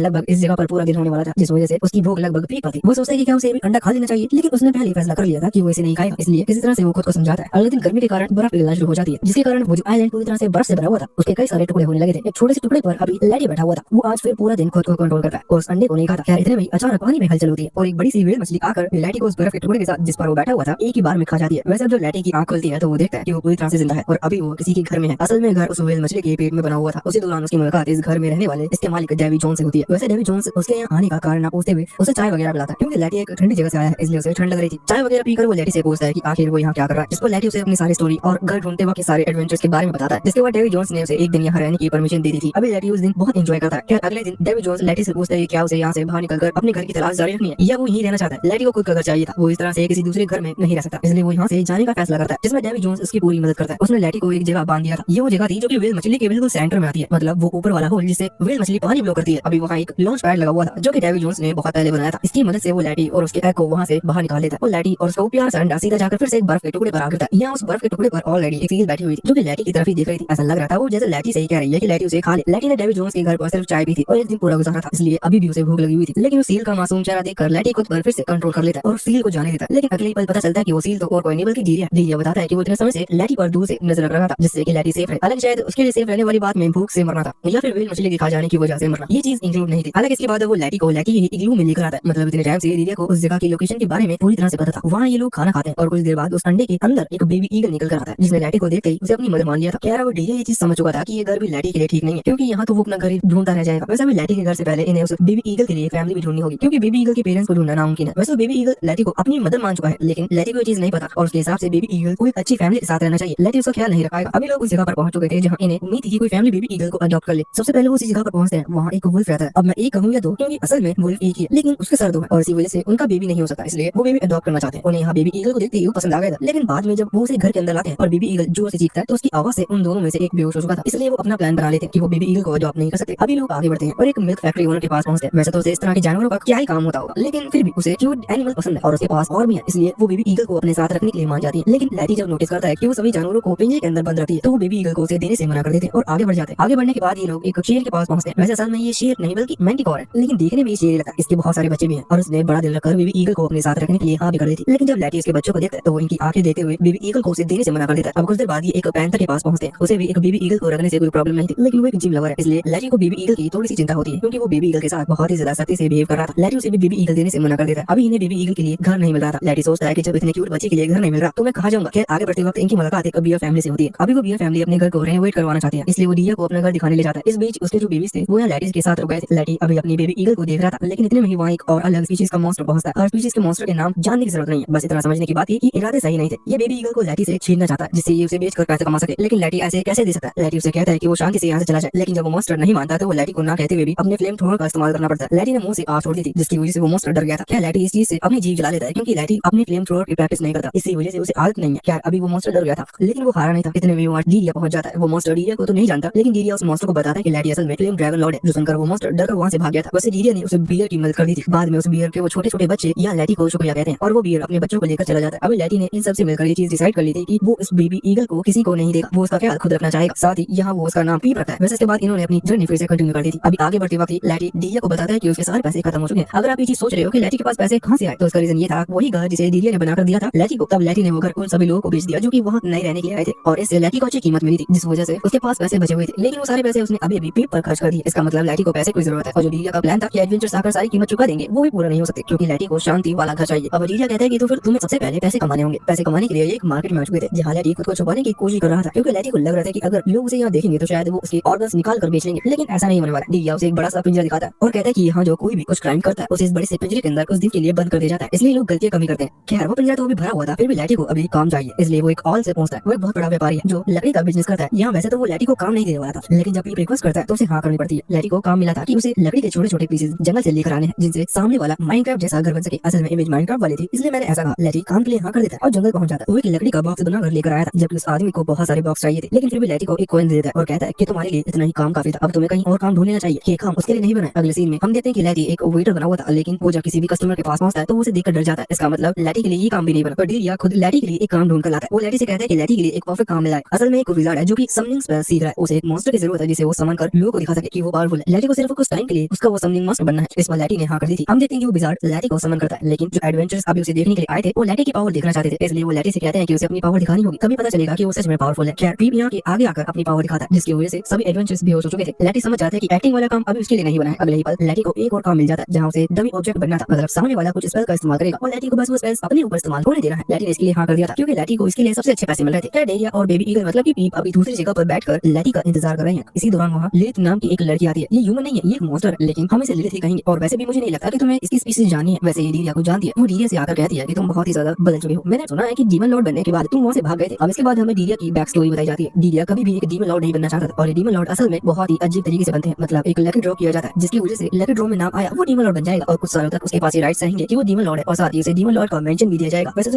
लगभग इस जगह पर पूरा दिन होने वाला था, जिस वजह से उसकी भूख लगभग पीक पर थी। वो सोचता है कि क्या उसे भी अंडा खा लेना चाहिए, लेकिन उसने पहले फैसला कर लिया था कि वो इसे नहीं खाएगा, इसलिए किसी तरह से वो खुद को समझाता है। अगले दिन गर्मी के कारण बर्फ पिघलना शुरू हो जाती है, जिसके कारण वो जो आइलैंड पूरी तरह से बर्फ से भरा हुआ था उसके कई सारे टुकड़े होने लगे थे। एक छोटे से टुकड़े पर अभी लैटी बैठा हुआ था। वो आज फिर पूरा दिन खुद को कंट्रोल करता है और उस अंडे को नहीं खाता। खैर इतने में अचानक पानी में हलचल होती है और एक बड़ी सी व्हेल मछली आकर लैटी को उस बर्फ के टुकड़े के साथ जिस पर वो बैठा हुआ था एक ही बार में खा जाती है। वैसे अब जब लैटी की आंख खुलती है तो वो देखता है कि वो पूरी तरह से जिंदा है और अभी वो किसी के घर में है। असल में घर उस व्हेल मछली के पेट में बना हुआ था। उसी दौरान उसकी मुलाकात इस घर में रहने वाले इसके मालिक डेवी जोन्स से होती है। वैसे डेवी जोन्स उसके यहाँ आने का कारण पूछते हुए उसे चाय वगैरह पिलाता है, क्योंकि लैटी एक ठंडी जगह से आया है इसलिए उसे ठंड लग रही थी। चाय वगैरह पीकर वो लैटी से पूछता है कि आखिर वो यहाँ क्या कर रहा है, जिस पर लैटी उसे अपनी सारी स्टोरी और घर ढूंढते वक्त के सारे एडवेंचर्स के बारे में बताता है। जिसके बाद डेवी जोन्स ने उसे एक दिन यहाँ रहने की परमिशन दे दी थी। अभी लैटी उस दिन बहुत एंजॉय करता है। खैर अगले दिन डेवी जोन्स लैटी से पूछता है क्या उसे यहाँ से बाहर निकलकर अपने घर की तलाश जारी रखनी है या वो यहीं रहना चाहता है। लैटी को खुद का घर चाहिए था, वो इस तरह से किसी दूसरे घर में नहीं रह सकता, इसलिए वो यहाँ से जाने का फैसला करता है, जिसमें डेवी जोन्स उसकी पूरी मदद करता है। उसने लैटी को एक जगह बांध दिया था। ये वो जगह थी जो कि व्हेल मछली के बिल्कुल सेंटर में आती है, मतलब वो ऊपर वाला होल जिससे व्हेल मछली पानी ब्लो करती है। अभी वहाँ एक लॉन्च पैड लगा हुआ था जो कि डेवी जोन्स ने बहुत पहले बनाया था। इसकी मदद से वो लैटी और उसके एग को वहाँ से बाहर निकाल लेता है और लैटी और उसका प्यार सा अंडा सीधा जाकर फिर से एक बर्फ के टुकड़े पर आ गिरता है। यहाँ उस बर्फ के टुकड़े पर ऑलरेडी एक सील बैठी हुई थी जो कि लैटी की तरफ ही देख रही थी। ऐसा लग रहा था वो जैसे लैटी से ही कह रही है कि लैटी उसे खा ले। लैटी ने डेवी जोन्स के घर पर सिर्फ चाय पी थी और एक दिन पूरा गुजारा था, इसलिए अभी भी उसे भूख लगी हुई थी। लेकिन उस सील का मासूम चेहरा देखकर लैटी खुद पर फिर से कंट्रोल कर लेता है और सील को जाने देता है। लेकिन अगले ही पल पता चलता है कि वो सील तो और कोई नहीं बल्कि डीरिया बताता है कि वो इतने समय से लैटी पर दूर से नजर रख रहा था जिससे कि लैटी सेफ रहे। हालांकि शायद उसके लिए सेफ रहने वाली बात में भूख से मरना था या फिर व्हेल मछली के खा जाने की वजह से मरना, ये चीज इंक्लूड नहीं थी। हालांकि इसके बाद वो लैटी को लैटी ही इग्लू में लेकर आता है। मतलब इतने टाइम से डीरिया को उस जगह की लोकेशन के बारे में पूरी तरह से पता था। वहाँ ये लोग खाना खाते हैं और कुछ देर बाद उस अंडे के अंदर एक बेबी ईगल निकल कर आता है जिसने लैटी को देखते ही उसे अपनी मदर मान लिया था। क्या वो डीरिया ये चीज समझ चुका था कि ये घर भी लैटी के लिए ठीक नहीं है, क्योंकि यहाँ तो वो अपना घर ढूंढता रह जाएगा। वैसे भी लैटी के घर से पहले इन्हें उस बेबी ईगल के लिए फैमिली भी ढूंढनी होगी, क्योंकि बेबी ईगल के पेरेंट्स को ढूंढना नामुमकिन है। वैसे बेबी ईगल लैटी को अपनी मदर मान चुका है, लेकिन लैटी को ये चीज नहीं पता और उसके हिसाब से बेबी ईगल को एक अच्छी फैमिली के साथ रहना चाहिए। लैटी उसका ख्याल नहीं रखाएगा। अभी लोग उस जगह पर पहुंच चुके थे जहाँ इन्हें उम्मीद थी कि कोई फैमिली बेबी ईगल को अडॉप्ट कर ले। सबसे पहले वो उसी जगह पर पहुंचते हैं, वहाँ एक वुल्फ रहता है। अब मैं एक कहूँ या दो, क्योंकि असल में वुल्फ एक ही है, लेकिन उसके सर दो है और इसी वजह से उनका बेबी नहीं हो सकता, इसलिए वो बेबी अडॉप्ट करना चाहते हैं। उन्हें यहाँ बेबी ईगल को देखते ही पसंद आ गया था, लेकिन बाद में जब वो उसे घर के अंदर लाते हैं और बेबी ईगल जोर से चीखता है तो उसकी आवाज से उन दोनों में से एक बेहोश हो चुका था, इसलिए वो अपना प्लान बना लेते हैं कि वो बेबी ईगल को अडॉप्ट नहीं कर सकते। अभी लोग आगे बढ़ते हैं और एक मिल्क फैक्ट्री ओनर के पास पहुंचते हैं। वैसे तो उसे इस तरह के जानवरों का क्या ही काम होता होगा, लेकिन फिर भी उसे क्यूट एनिमल पसंद है और उसके पास और भी है, इसलिए वो बेबी ईगल को अपने साथ रखने के लिए मान जाती है। लेकिन लैटी जब नोटिस करता है कि वो सभी जानवरों को पिंजरे के अंदर बंद रखती है तो वो बेबी ईगल को उसे देने से मना कर देते हैं और आगे बढ़ जाते हैं। आगे बढ़ने के बाद ये लोग एक शेर के पास पहुंचते हैं। वैसे असल में ये शेर नहीं बल्कि मैंटिकोर है, लेकिन देखने में ये शेर लगता है। इसके बहुत सारे बच्चे भी हैं और उसने बड़ा दिल रखकर बेबी ईगल को अपने साथ रखने के लिए हाँ भी कर देती है। लेकिन जब लैटी उसके बच्चों को देखता है तो वो इनकी आंखें देखते हुए बेबी ईगल को उसे देने से मना कर देता है। अब कुछ देर बाद ये एक पैंथर के पास पहुंचते हैं। उसे भी एक बेबी ईगल को रखने से कोई प्रॉब्लम नहीं थी, लेकिन वो एक जिम लवर है, इसलिए लैटी को बेबी ईगल की थोड़ी सी चिंता होती है, क्योंकि वो बेबी ईगल के साथ बहुत ही ज्यादा सख्ती से बिहेव कर रहा था। लैटी उसे भी बेबी ईगल देने से मना कर देता है। अभी इन्हें बेबी ईगल के लिए घर नहीं मिल रहा था। लैटी सोचता है कि जब इतने क्यूट बच्चे के लिए घर नहीं मिल रहा तो मैं कहाँ जाऊंगा। खैर आगे बढ़ते वक्त इनकी मुलाकात एक बियर फैमिली से होती है। अभी वो बियर फैमिली अपने घर को रेनोवेट करवाना चाहती है, इसलिए वो डीरिया को अपना घर दिखाने ले जाता है। इस बीच उसके जो बेबीज थे वो यहाँ लैटी के साथ रुक गए थे। लैटी अभी अपनी बेबी ईगल को देख रहा था, लेकिन इतने में ही वहाँ एक और अलग स्पीशीज का मॉन्स्टर पहुंचता है। हर स्पीशीज के मॉन्स्टर के नाम जानने की जरूरत नहीं है, बस इतना समझने की बात है कि इरादे सही नहीं थे। ये बेबी ईगल को लैटी से छीनना चाहता है जिससे ये उसे बेचकर पैसे कमा सके, लेकिन लैटी ऐसे कैसे दे सकता है। लैटी उसे कहता है कि वो शांति से यहाँ से चला जाए, लेकिन जब वो मॉन्स्टर नहीं मानता तो वो लैटी को ना कहते हुए भी अपने फ्लेम थ्रोअर का इस्तेमाल करना पड़ता है। लैटी ने मुंह से आग छोड़ दी थी जिसकी वजह से वो मॉन्स्टर डर गया था। क्या लैटी इस चीज से अपनी जीभ जला लेता है, क्योंकि लैटी अपनी फ्लेम थ्रोअर की प्रैक्टिस नहीं करता, इसी वजह से उसे आदत नहीं है। क्या अभी वो मॉन्स्टर डर गया था, लेकिन वो हारा नहीं था। इतने में वो डीरिया पहुंच जाता है। वो मॉन्स्टर डीरिया को तो नहीं जानता, लेकिन डीरिया उस मॉन्स्टर को बताता है कि लैटी असल में फ्लेम ड्रैगन लॉर्ड है, जो सुनकर वो मॉन्स्टर डर कर वहां से भाग गया था। वैसे डीरिया ने उसे बियर की मदद कर दी थी। बाद में उस बियर के वो छोटे छोटे बच्चे या लैटी को शुक्रिया कहते हैं और वो बियर अपने बच्चों को लेकर चला जाता है। अभी लैटी ने इन सबसे मिलकर ये चीज डिसाइड कर ली थी कि वो इस बेबी ईगल को किसी को नहीं देगा, वो उसका ख्याल खुद रखना चाहेगा, साथ ही यहाँ वो उसका नाम पीप रखता है। वैसे इसके बाद इन्होंने अपनी जर्नी फिर से कंटिन्यू कर दी थी। अभी आगे बढ़ते वक्त लैटी डीरिया को बताता है कि उसके सारे पैसे खत्म हो चुके हैं। अगर आप ये चीज सोच रहे हो कि लैटी के पास पैसे कहाँ से आए, तो उसका रीजन ये था वही घर जिसे डीरिया ने बनाकर दिया था लैटी को। तब लैटी ने वो घर उन सभी लोगों को बेच दिया जो कि वहाँ नए रहने के लिए आए थे और इससे लैटी को अच्छी कीमत मिली थी, जिस वजह से उसके पास पैसे बचे हुए थे। लेकिन वो सारे पैसे उसने अभी अभी पीप पर खर्च कर दिए। इसका मतलब लैटी को पैसे की जरूरत है और जो डीरिया का प्लान था कि एडवेंचर्स आकर सारी कीमत चुका देंगे, वो भी पूरा नहीं हो सकते, क्योंकि लैटी को शांति वाला घर चाहिए। अब डीरिया कहता है कि तो फिर तुम्हें सबसे पहले पैसे कमाने होंगे। पैसे कमाने के लिए एक मार्केट में आ चुके थे जहाँ लैटी खुद को छुपाने की कोशिश कर रहा था, क्योंकि लैटी को लग रहा था कि अगर लोग उसे यहाँ देखेंगे तो शायद वो उसके ऑर्गन्स निकाल कर बेच लेंगे, लेकिन ऐसा नहीं होने वाला। डीरिया उसे एक बड़ा सा पिंजरा दिखाता है और कहता है कि यहाँ जो कोई भी कुछ क्राइम करता है उसे इस बड़े से पिंजरे के अंदर कुछ दिन के लिए बंद कर दिया जाता है, इसलिए लोग गलतियां कमी करते हैं। खैर वो पिंजरा तो अभी भरा हुआ था, फिर भी लैटी को अभी काम चाहिए, इसलिए वो एक ऑल से पहुंचता है। वो एक बहुत बड़ा व्यापारी है जो लकड़ी का बिजनेस करता है। यहाँ वैसे तो वो लैटी को काम नहीं दे रहा था, लेकिन जब पीप रिक्वेस्ट करता है तो उसे हाँ करनी पड़ती है। लैटी को काम मिला था कि उसे लकड़ी के छोटे छोटे पीसेस जंगल से लेकर आने हैं, जिनसे सामने वाला माइनक्राफ्ट जैसा घर बन सके। असल में इमेज माइनक्राफ्ट वाली थी, इसलिए मैंने ऐसा कहा। लैटी काम के लिए हाँ कर देता है और जंगल पहुंच जाता है। वो एक लकड़ी का बॉक्स बनाकर लेकर आया था, जबकि उस आदमी को बहुत सारे बॉक्स चाहिए थे, लेकिन फिर भी लैटी को एक कॉइन दे देता है और कहता है कि तुम्हारे लिए इतना ही काम काफी था, अब तुम्हें कहीं और काम ढूंढ लेना चाहिए। ये काम उसके लिए नहीं बना है। अगले सीन में हम देखते हैं कि लैटी एक वेटर बना हुआ था, लेकिन वो जब किसी भी कस्टमर के पास पहुंचता है तो उसे देखकर डर जाता है। इसका मतलब लैटी के लिए ये काम भी नहीं बना। पर डीरिया खुद लैटी के लिए एक काम ढूंढ कर लाता है। वो लैटी से कहता है कि लैटी के लिए एक परफेक्ट काम मिला है। असल में एक विजार्ड है जो कि समनिंग स्पेल सीख रहा है। उसे एक मॉन्स्टर की जरूरत है जिसे वो समन समन कर लोगों को दिखा सके कि वो पावरफुल है। लैटी को सिर्फ कुछ टाइम के लिए उसका वो समनिंग मास्टर बनना है। इस पर लैटी ने हाँ कर दी थी। हम देखते हैं कि वो विजार्ड लैटी को समन करता है, लेकिन जो एडवेंचर्स अभी उसे देखने के लिए आए थे वो लैटी की पावर देखना चाहते थे, इसलिए वो लैटी से कहते हैं कि उसे अपनी पावर दिखानी होगी, तभी पता चलेगा कि वो सच में पावरफुल है। खैर पीप यहाँ के आगे आकर अपनी पावर दिखाता है, जिसकी वजह से सभी एडवेंचर्स बेहोश हो चुके थे। लैटी समझ जाते हैं कि एक्टिंग वाला काम अभी उसके लिए नहीं बना है। अगले ही पल लैटी को एक और काम मिल जाता है जहाँ उसे डमी ऑब्जेक्ट बनना था, मतलब सामने वाला कुछ स्पेल का इस्तेमाल करेगा और लैटी को बस वो स्पेल्स अपने ऊपर इस्तेमाल होने देना है। लैटी ने इसके लिए हाँ कर दिया था क्योंकि लैटी को इसके लिए सबसे अच्छे पैसे मिल रहे थे। डेरिया और बेबी ईगल मतलब कि पीप अभी दूसरी जगह पर बैठकर लैटी का इंतजार कर रहे हैं। इसी दौरान वहाँ लिलिथ नाम की एक लड़की आती है। ये ह्यूमन नहीं है, ये एक मॉन्स्टर है, लेकिन हम इसे लिलिथ ही कहेंगे। और वैसे भी मुझे नहीं लगता कि तुम्हें इसकी स्पीशीज जानी है। वैसे ये डीरिया को जानती है। वो डीरिया से आकर कहती है कि तुम बहुत ही ज्यादा बदल चुके हो। मैंने सुना है कि डीमन लॉर्ड बनने के बाद तुम वहाँ से भाग गए थे। अब इसके बाद हमें डीरिया की बैक स्टोरी बताई जाती है। डीरिया कभी भी एक डीमन लॉर्ड नहीं बनना चाहता था और ये डीमन लॉर्ड असल में बहुत ही अजीब तरीके से बनते हैं, मतलब एक लकी ड्रॉ किया जाता है जिसकी वजह से लकी ड्रॉ में नाम आया वो डीमन लॉर्ड बन जाएगा और कुछ सालों तक उसके पास ये राइट्स रहेंगे कि वो डीमन लॉर्ड है और साथ ही उसे डीमन लॉर्ड का मेंशन भी दिया जाएगा। वैसे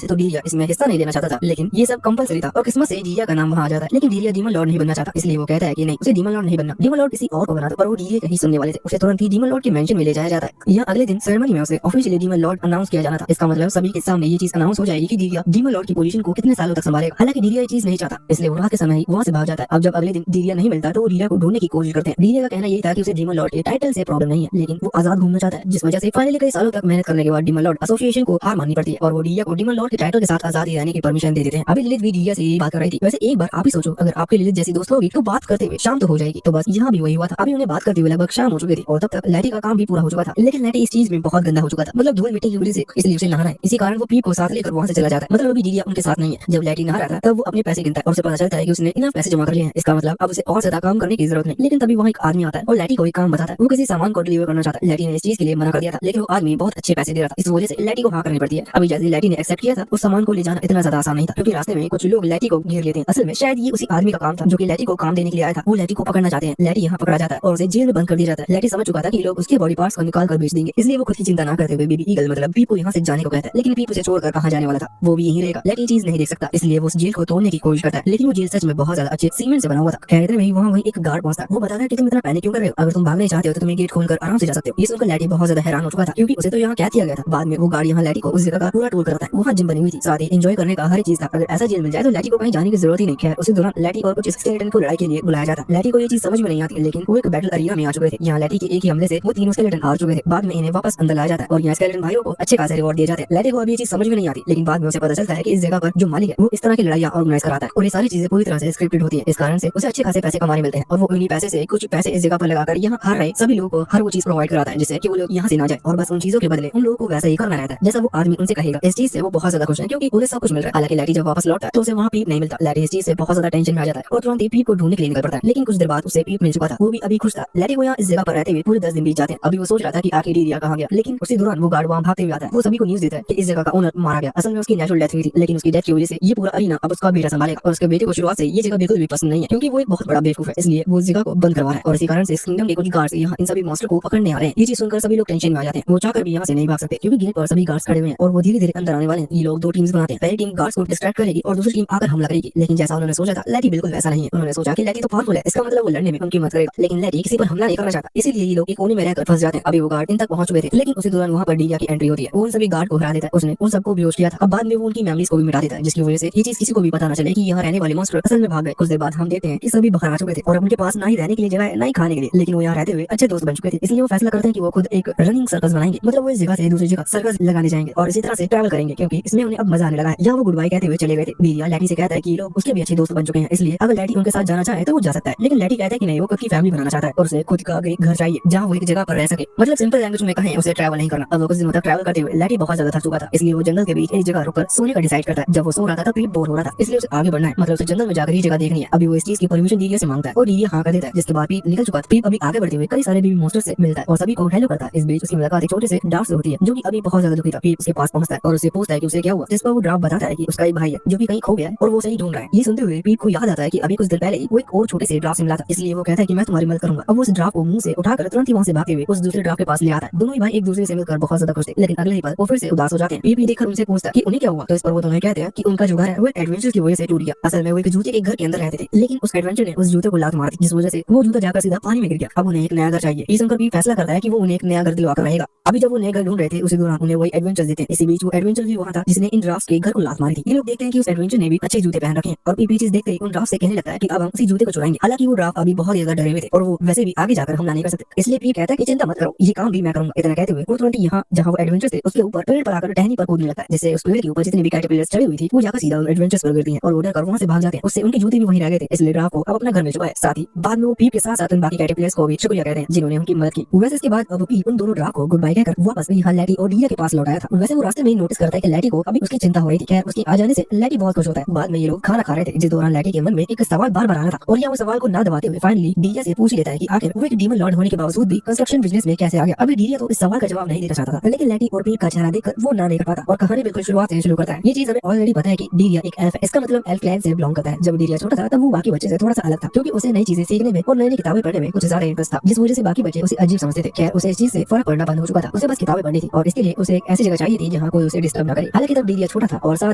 तो डीरिया इसमें हिस्सा नहीं लेना चाहता था, लेकिन ये सब कंपलसरी था और किस्मत से डीरिया का नाम वहाँ आ जाता है। लेकिन डीरिया डीमन लॉर्ड नहीं बनना चाहता, इसलिए वो कहता है कि नहीं, उसे डीमन लॉर्ड नहीं बनना, डीमन लॉर्ड किसी और को बना दो। पर वो डीरिया के ही सुनने वाले थे। उसे तुरंत ही डीमन लॉर्ड के मेंशन में ले जाया जाता है। यहाँ अगले दिन सेरेमनी में उसे ऑफिशियली डीमन लॉर्ड अनाउंस किया जाना था। इसका मतलब सभी के सामने ये चीज अनाउंस हो जाएगी कि डीरिया डीमन लॉर्ड की पोजीशन को कितने सालों तक संभालेगा। हालांकि डीरिया ये चीज नहीं चाहता, इसलिए वो रात के समय ही वहाँ से भाग जाता है। अब जब अगले दिन डीरिया नहीं मिलता तो वो डीरिया को ढूंढने की कोशिश करते हैं। डीरिया का कहना ये था कि उसे डीमन लॉर्ड के टाइटल से प्रॉब्लम नहीं है, लेकिन वो आजाद घूमना चाहता है, जिस वजह से फाइनली कई सालों तक मेहनत करने के बाद डीमन लॉर्ड एसोसिएशन को हार माननी पड़ती है और वो डीरिया को डीमन लॉर्ड के टाइटल के साथ आजादी रहने की परमिशन दे देते हैं। अभी लिलिथ भी डीरिया से यही बात कर रही थी। वैसे एक बार आप ही सोचो, अगर आपके लिलिथ जैसी दोस्त होगी तो बात करते हुए शाम तो हो जाएगी। तो बस यहाँ भी वही हुआ था। अभी उन्हें बात करते हुए लगभग शाम हो चुकी थी और तब तक लैटी का काम भी पूरा हो चुका था। लेकिन लैटी इस चीज में बहुत गंदा हो चुका था, मतलब धूल मिट्टी की वजह से, इसलिए उसे नहाना है। इसी कारण वो पीप को साथ लेकर वहाँ से चला जाता है। मतलब अभी डीरिया उनके साथ नहीं है। जब लैटी नहा रहा था तब वो अपने पैसे गिनता है और उसे पता चलता है कि उसने इनफ पैसे जमा कर लिए हैं। इसका मतलब अब उसे और ज्यादा काम करने की जरूरत नहीं। लेकिन तभी वहाँ एक आदमी आता है और लैटी को एक काम बताता है। वो किसी सामान को डिलीवर करना चाहता है। लैटी ने इस चीज के लिए मना कर दिया था, लेकिन वो आदमी बहुत अच्छे पैसे दे रहा था। इस वजह से लैटी को हाँ करनी पड़ती है। अभी जैसे लैटी ने एक्सेप्ट किया था, उस सामान को ले जाना इतना ज्यादा आसान नहीं था क्योंकि रास्ते में कुछ लोग लैटी को घेर लेते हैं। असल में शायद ये उसी आदमी का काम था जो कि लैटी को काम देने के लिए आया था। वो लैटी को पकड़ना चाहते हैं। लैटी यहाँ पकड़ा जाता है और उसे जेल में बंद कर दिया जाता है। लैटी समझ चुका था कि लोग उसके बॉडी पार्ट्स को निकाल कर बेच देंगे, इसलिए वो खुद की चिंता न करते हुए बेबी ईगल मतलब पीप को यहाँ से जाने को कहता है। लेकिन पीप उसे छोड़कर कहाँ जाने वाला था, वो भी यहीं रहेगा। लैटी चीज नहीं देख सकता, इसलिए वो उस जेल को तोड़ने की कोशिश करता है। लेकिन वो जेल सच में बहुत ज्यादा अच्छे सीमेंट से बना हुआ था। खैर इतने में ही वहाँ एक गार्ड पहुंचता है। वो बताता है कि तुम इतना पैनिक क्यों कर रहे हो, अगर तुम भागने चाहते हो तो तुम गेट खोलकर आराम से जा सकते हो। ये सुनकर लैटी बहुत ज्यादा हैरान हो चुका था क्योंकि उसे तो यहाँ क्या किया गया था। बाद में वो गार्ड यहाँ लैटी को उस जगह का पूरा टूर कराता है। वहाँ जिम बनी हुई थी, साथ ही एंजॉय करने का हर चीज था। अगर ऐसा जेल मिल जाए तो लैटी को कहीं जाने की जरूरत ही नहीं। खैर उसी दौरान लैटी और कुछ स्केलेटन को लड़ाई के लिए बुलाया जाता है। लैटी को ये चीज समझ में नहीं आती, लेकिन वो एक बैटल अरीना में आ चुके थे। यहाँ लैटी के एक ही हमले से वो तीनों स्केलेटन हार चुके थे। बाद में इन्हें वापस अंदर लाया जाता है और यहाँ स्केलेटन भाइयों को अच्छे खासे रिवॉर्ड दिए जाते हैं। लैटी को अभी ये चीज समझ में नहीं आती, लेकिन बाद में उसे पता चलता है कि इस जगह पर जो मालिक है वो इस तरह की लड़ाइयाँ ऑर्गेनाइज कराता है और ये सारी चीजें पूरी तरह से स्क्रिप्टेड होती है। इस कारण से उसे अच्छे खासे पैसे कमाने मिलते हैं और वो उन्हीं पैसे से कुछ पैसे इस जगह पर लगाकर यहाँ हार रहे सभी लोगों को हर वो चीज प्रोवाइड कराता है जिससे कि वो लोग यहाँ से ना जाए और बस उन चीजों के बदले उन लोगों को वैसा ही करना रहता है जैसा वो आदमी उनसे कहेगा। इस चीज से वो बहुत ज्यादा खुश है क्योंकि उन्हें सब कुछ मिल रहा है। हालांकि लैटी जब वापस लौटता है तो उसे वहाँ पीप नहीं मिलता। लैटी इस चीज से बहुत ज्यादा टेंशन में आ जाता है और तुरंत ही पीप को ढूंढने के लिए निकल पड़ता है। लेकिन कुछ देर बाद उसे पीप मिल चुका था, वो भी अभी खुश था। लैटी को यहाँ इस जगह पर रहते हुए पूरे 10 दिन बीत जाते हैं। अभी वो सोच रहा था कि आखिर डीरिया कहाँ गया, लेकिन उसी दौरान वो गार्ड वहाँ भागते हुए आता है। वो सभी को न्यूज देता है कि इस जगह का ओनर मारा गया। असल में उसकी नेचुरल डेथ हुई थी, लेकिन उसकी डेथ की वजह से ये पूरा अरीना अब उसका बेटा संभालेगा और उसके बेटे को शुरुआत से ये जगह बिल्कुल भी पसंद नहीं है क्योंकि वो एक बहुत बड़ा बेवकूफ है। इसलिए वो इस जगह को बंद करवा रहा है और इसी कारण से इस किंगडम के कुछ गार्ड्स यहाँ इन सभी मॉन्स्टर को पकड़ने आ रहे हैं। ये चीज सुनकर सभी लोग टेंशन में आ जाते हैं। वो चाहकर भी यहाँ से नहीं भाग सकते क्योंकि गेट पर सभी गार्ड्स खड़े हुए हैं और वो धीरे धीरे अंदर आने वाले हैं। ये लोग दो टीम्स बनाते हैं। पहली टीम गार्ड्स को डिस्ट्रैक्ट करेगी और दूसरी टीम आकर हमला करेगी। लेकिन जैसा उन्होंने सोचा था, लैटी बिल्कुल वैसा नहीं है। उन्होंने सोचा कि लैटी तो पावरफुल है, इसका मतलब वो लड़ने में उनकी मदद करेगा, लेकिन लैटी किसी पर हमला नहीं करना चाहता। इसीलिए ये लोग एक कोने में रहकर फंस जाते हैं। अभी वो गार्ड इन तक पहुंच चुके थे, लेकिन उसी दौरान वहाँ पर डीरिया की एंट्री होती है। वो उन सभी गार्ड को हरा देता है। उसने उन सबको बेहोश किया था। अब बाद में वो उनकी मेमोरीज को भी मिटा देता है, जिसकी वजह से ये चीज किसी को भी पता न चले कि यहाँ रहने वाले मॉन्स्टर असल में भाग गए। कुछ देर बाद हम देखते हैं कि सभी बाहर आ चुके थे और उनके पास ना ही रहने के लिए जगह है ना ही खाने के लिए, लेकिन वो यहाँ रहते हुए अच्छे दोस्त बन चुके थे। इसलिए वो फैसला करते हैं कि वो खुद एक रनिंग सर्कस बनाएंगे। मतलब वो इस जगह से दूसरी जगह सर्कस लगाने जाएंगे और इसी तरह से ट्रैवल करेंगे क्योंकि इसमें उन्हें अब मजा आने लगा है। यहाँ वो गुड बाय कहते हुए चले गए थे। डीरिया लैटी से कहता है कि ये लोग उसके भी अच्छे दोस्त बन चुके हैं, इसलिए अगर लैटी उनके साथ जाना चाहे तो वो जा सकता है। लेकिन लैटी कहता है कि नहीं, वो खुद की फैमिली बनाना चाहता है और उसे खुद का एक घर चाहिए जहाँ वो एक जगह पर रह सके। मतलब सिंपल लैंग्वेज में कहें, उसे ट्रैवल नहीं करना। अब वो कुछ दिनों तक ट्रैवल करते हुए लैटी बहुत ज्यादा थक चुका था, इसलिए वो जंगल के बीच एक जगह रुककर सोने का डिसाइड करता है। जब वो सो रहा था तब पीप बोर हो रहा था, इसलिए उसे आगे बढ़ना है। मतलब उसे जंगल में जाकर ही जगह देखनी है। अभी वो इस चीज की परमिशन डीरिया से मांगता है और डीरिया हाँ कर देता है, जिसके बाद पीप निकल चुका था। पीप अभी आगे बढ़ते हुए कई सारे बेबी मॉन्स्टर से मिलता है और सभी को हेलो करता है। इस बीच उसकी मुलाकात एक छोटे से ड्राफ्ट से होती है जो कि अभी बहुत ज्यादा दुखी था। पीप उसके पास पहुंचता है और उसे पूछता है कि उसे क्या हुआ, जिस पर वो ड्राफ्ट बताता है कि उसका एक भाई है जो कि कहीं खो गया है और वो सही ढूंढ रहा है। ये सुनते हुए पीप को याद आता है कि अभी कुछ दिन पहले वो एक और छोटे से ड्राफ्ट से मिला था, इसलिए वो कहता है कि मैं तुम्हारी मदद करूंगा। अब वो उस ड्राफ्ट को मुंह से उठाकर तुरंत ही वहां से भागते हुए उस दूसरे ड्राफ्ट के पास ले आता है। दोनों ही भाई एक दूसरे से मिलकर बहुत ज्यादा खुश थे, लेकिन अगले ही पल वो फिर से उदास हो जाते हैं। पीप देखकर उनसे पूछता है कि उन्हें क्या हुआ, तो इस पर वो दोनों कहते हैं कि उनका जो घर है वो एडवेंचर की वजह से टूट गया। असल में वो एक जूते के घर के अंदर रहते थे, लेकिन उस एडवेंचर ने उस जूते को लात मार दी, जिस वजह से वो जूता जाकर सीधा पानी में गिर गया। अब उन्हें एक नया घर चाहिए। ये सुनकर पीप फैसला करता है कि वो उन्हें एक नया घर दिलवा कर रहेगा। अभी जब वो नए घर ढूंढ रहे थे उसी दौरान उन्हें वही एडवेंचर देते हैं। इसी बीच वो एडवेंचर भी वहाँ था जिसने इन ड्राफ्ट के घर को लात मारी थी। ये लोग देखते हैं कि उस एडवेंचर ने भी अच्छे जूते पहन रखे हैं और पीप चीज देखते ही उन ड्राफ्ट से कहने लगता है कि अब हम उसी जूते को चुराएंगे। हालांकि वो राव अभी बहुत ही ज्यादा डरे हुए थे और वो वैसे भी आगे जाकर हमला नहीं कर सकते, इसलिए पीप कहता है कि चिंता मत करो, ये काम भी मैं करूंगा। इतना कहते हुए वो तुरंत यहाँ जहाँ वो एडवेंचर थे उसके ऊपर पेड़ पर आकर टहनी पर कूदने लगता है, जिससे उस पेड़ के ऊपर जितनी भी कैटरपिलर्स चढ़ी हुई थी वो जाकर सीधा एडवेंचर्स पर गिरती हैं और वो डरकर वहां से भाग जाते हैं। उससे उनके जूते भी वहीं रह गए थे, इसलिए राव को अब अपना घर मिल चुका है। साथ ही बाद में वो पीप के साथ साथ बाकी कैटरपिलर्स को भी शुक्रिया कहते हैं जिन्होंने उनकी मदद की। वैसे इसके बाद अब पीप उन दोनों राव को गुड बाय कहकर वापस यहाँ लैटी और डीरिया के पास लौट आया था। वैसे वो रास्ते में नोटिस करता है कि लैटी को अभी उसकी चिंता हो रही थी। खैर उसकी आ जाने से लैटी बहुत खुश होता है। बाद में ये लोग खाना खा रहे थे, जिस दौरान लैटी के मन में एक सवाल बार बार आ रहा था और यहाँ वो सवाल को ना दबाते हुए फाइनली डीरिया से पूछ लेता है कि आखिर वो एक डीमन लॉर्ड होने के बावजूद भी कंस्ट्रक्शन बिजनेस में कैसे आ गया। अभी डीरिया तो इस सवाल का जवाब नहीं देना चाहता था, लेकिन लैटी और पीप का चेहरा देखकर वो ना नहीं कर पाता और कहानी बिल्कुल शुरुआत से शुरू करता है। ये चीज हमें ऑलरेडी पता है कि डीरिया एक एल्फ है, इसका मतलब एल्फ क्लैन से बिलोंग करता है। जब डीरिया छोटा था तब वो बाकी बच्चे से थोड़ा सा अलग था, क्योंकि उसे नई चीजें सीखने में और नई नई किताबें पढ़ने में कुछ ज्यादा इंटरेस्ट था, जिस वजह से बाकी बच्चे उसे अजीब समझते थे। खैर उसे इस चीज से फर्क पड़ना बंद हो चुका था, उसे बस किताबें पढ़नी थी और इसके लिए उसे एक ऐसी जगह चाहिए थी जहाँ कोई उसे डिस्टर्ब न करे। हालांकि तब डीरिया छोटा था और साथ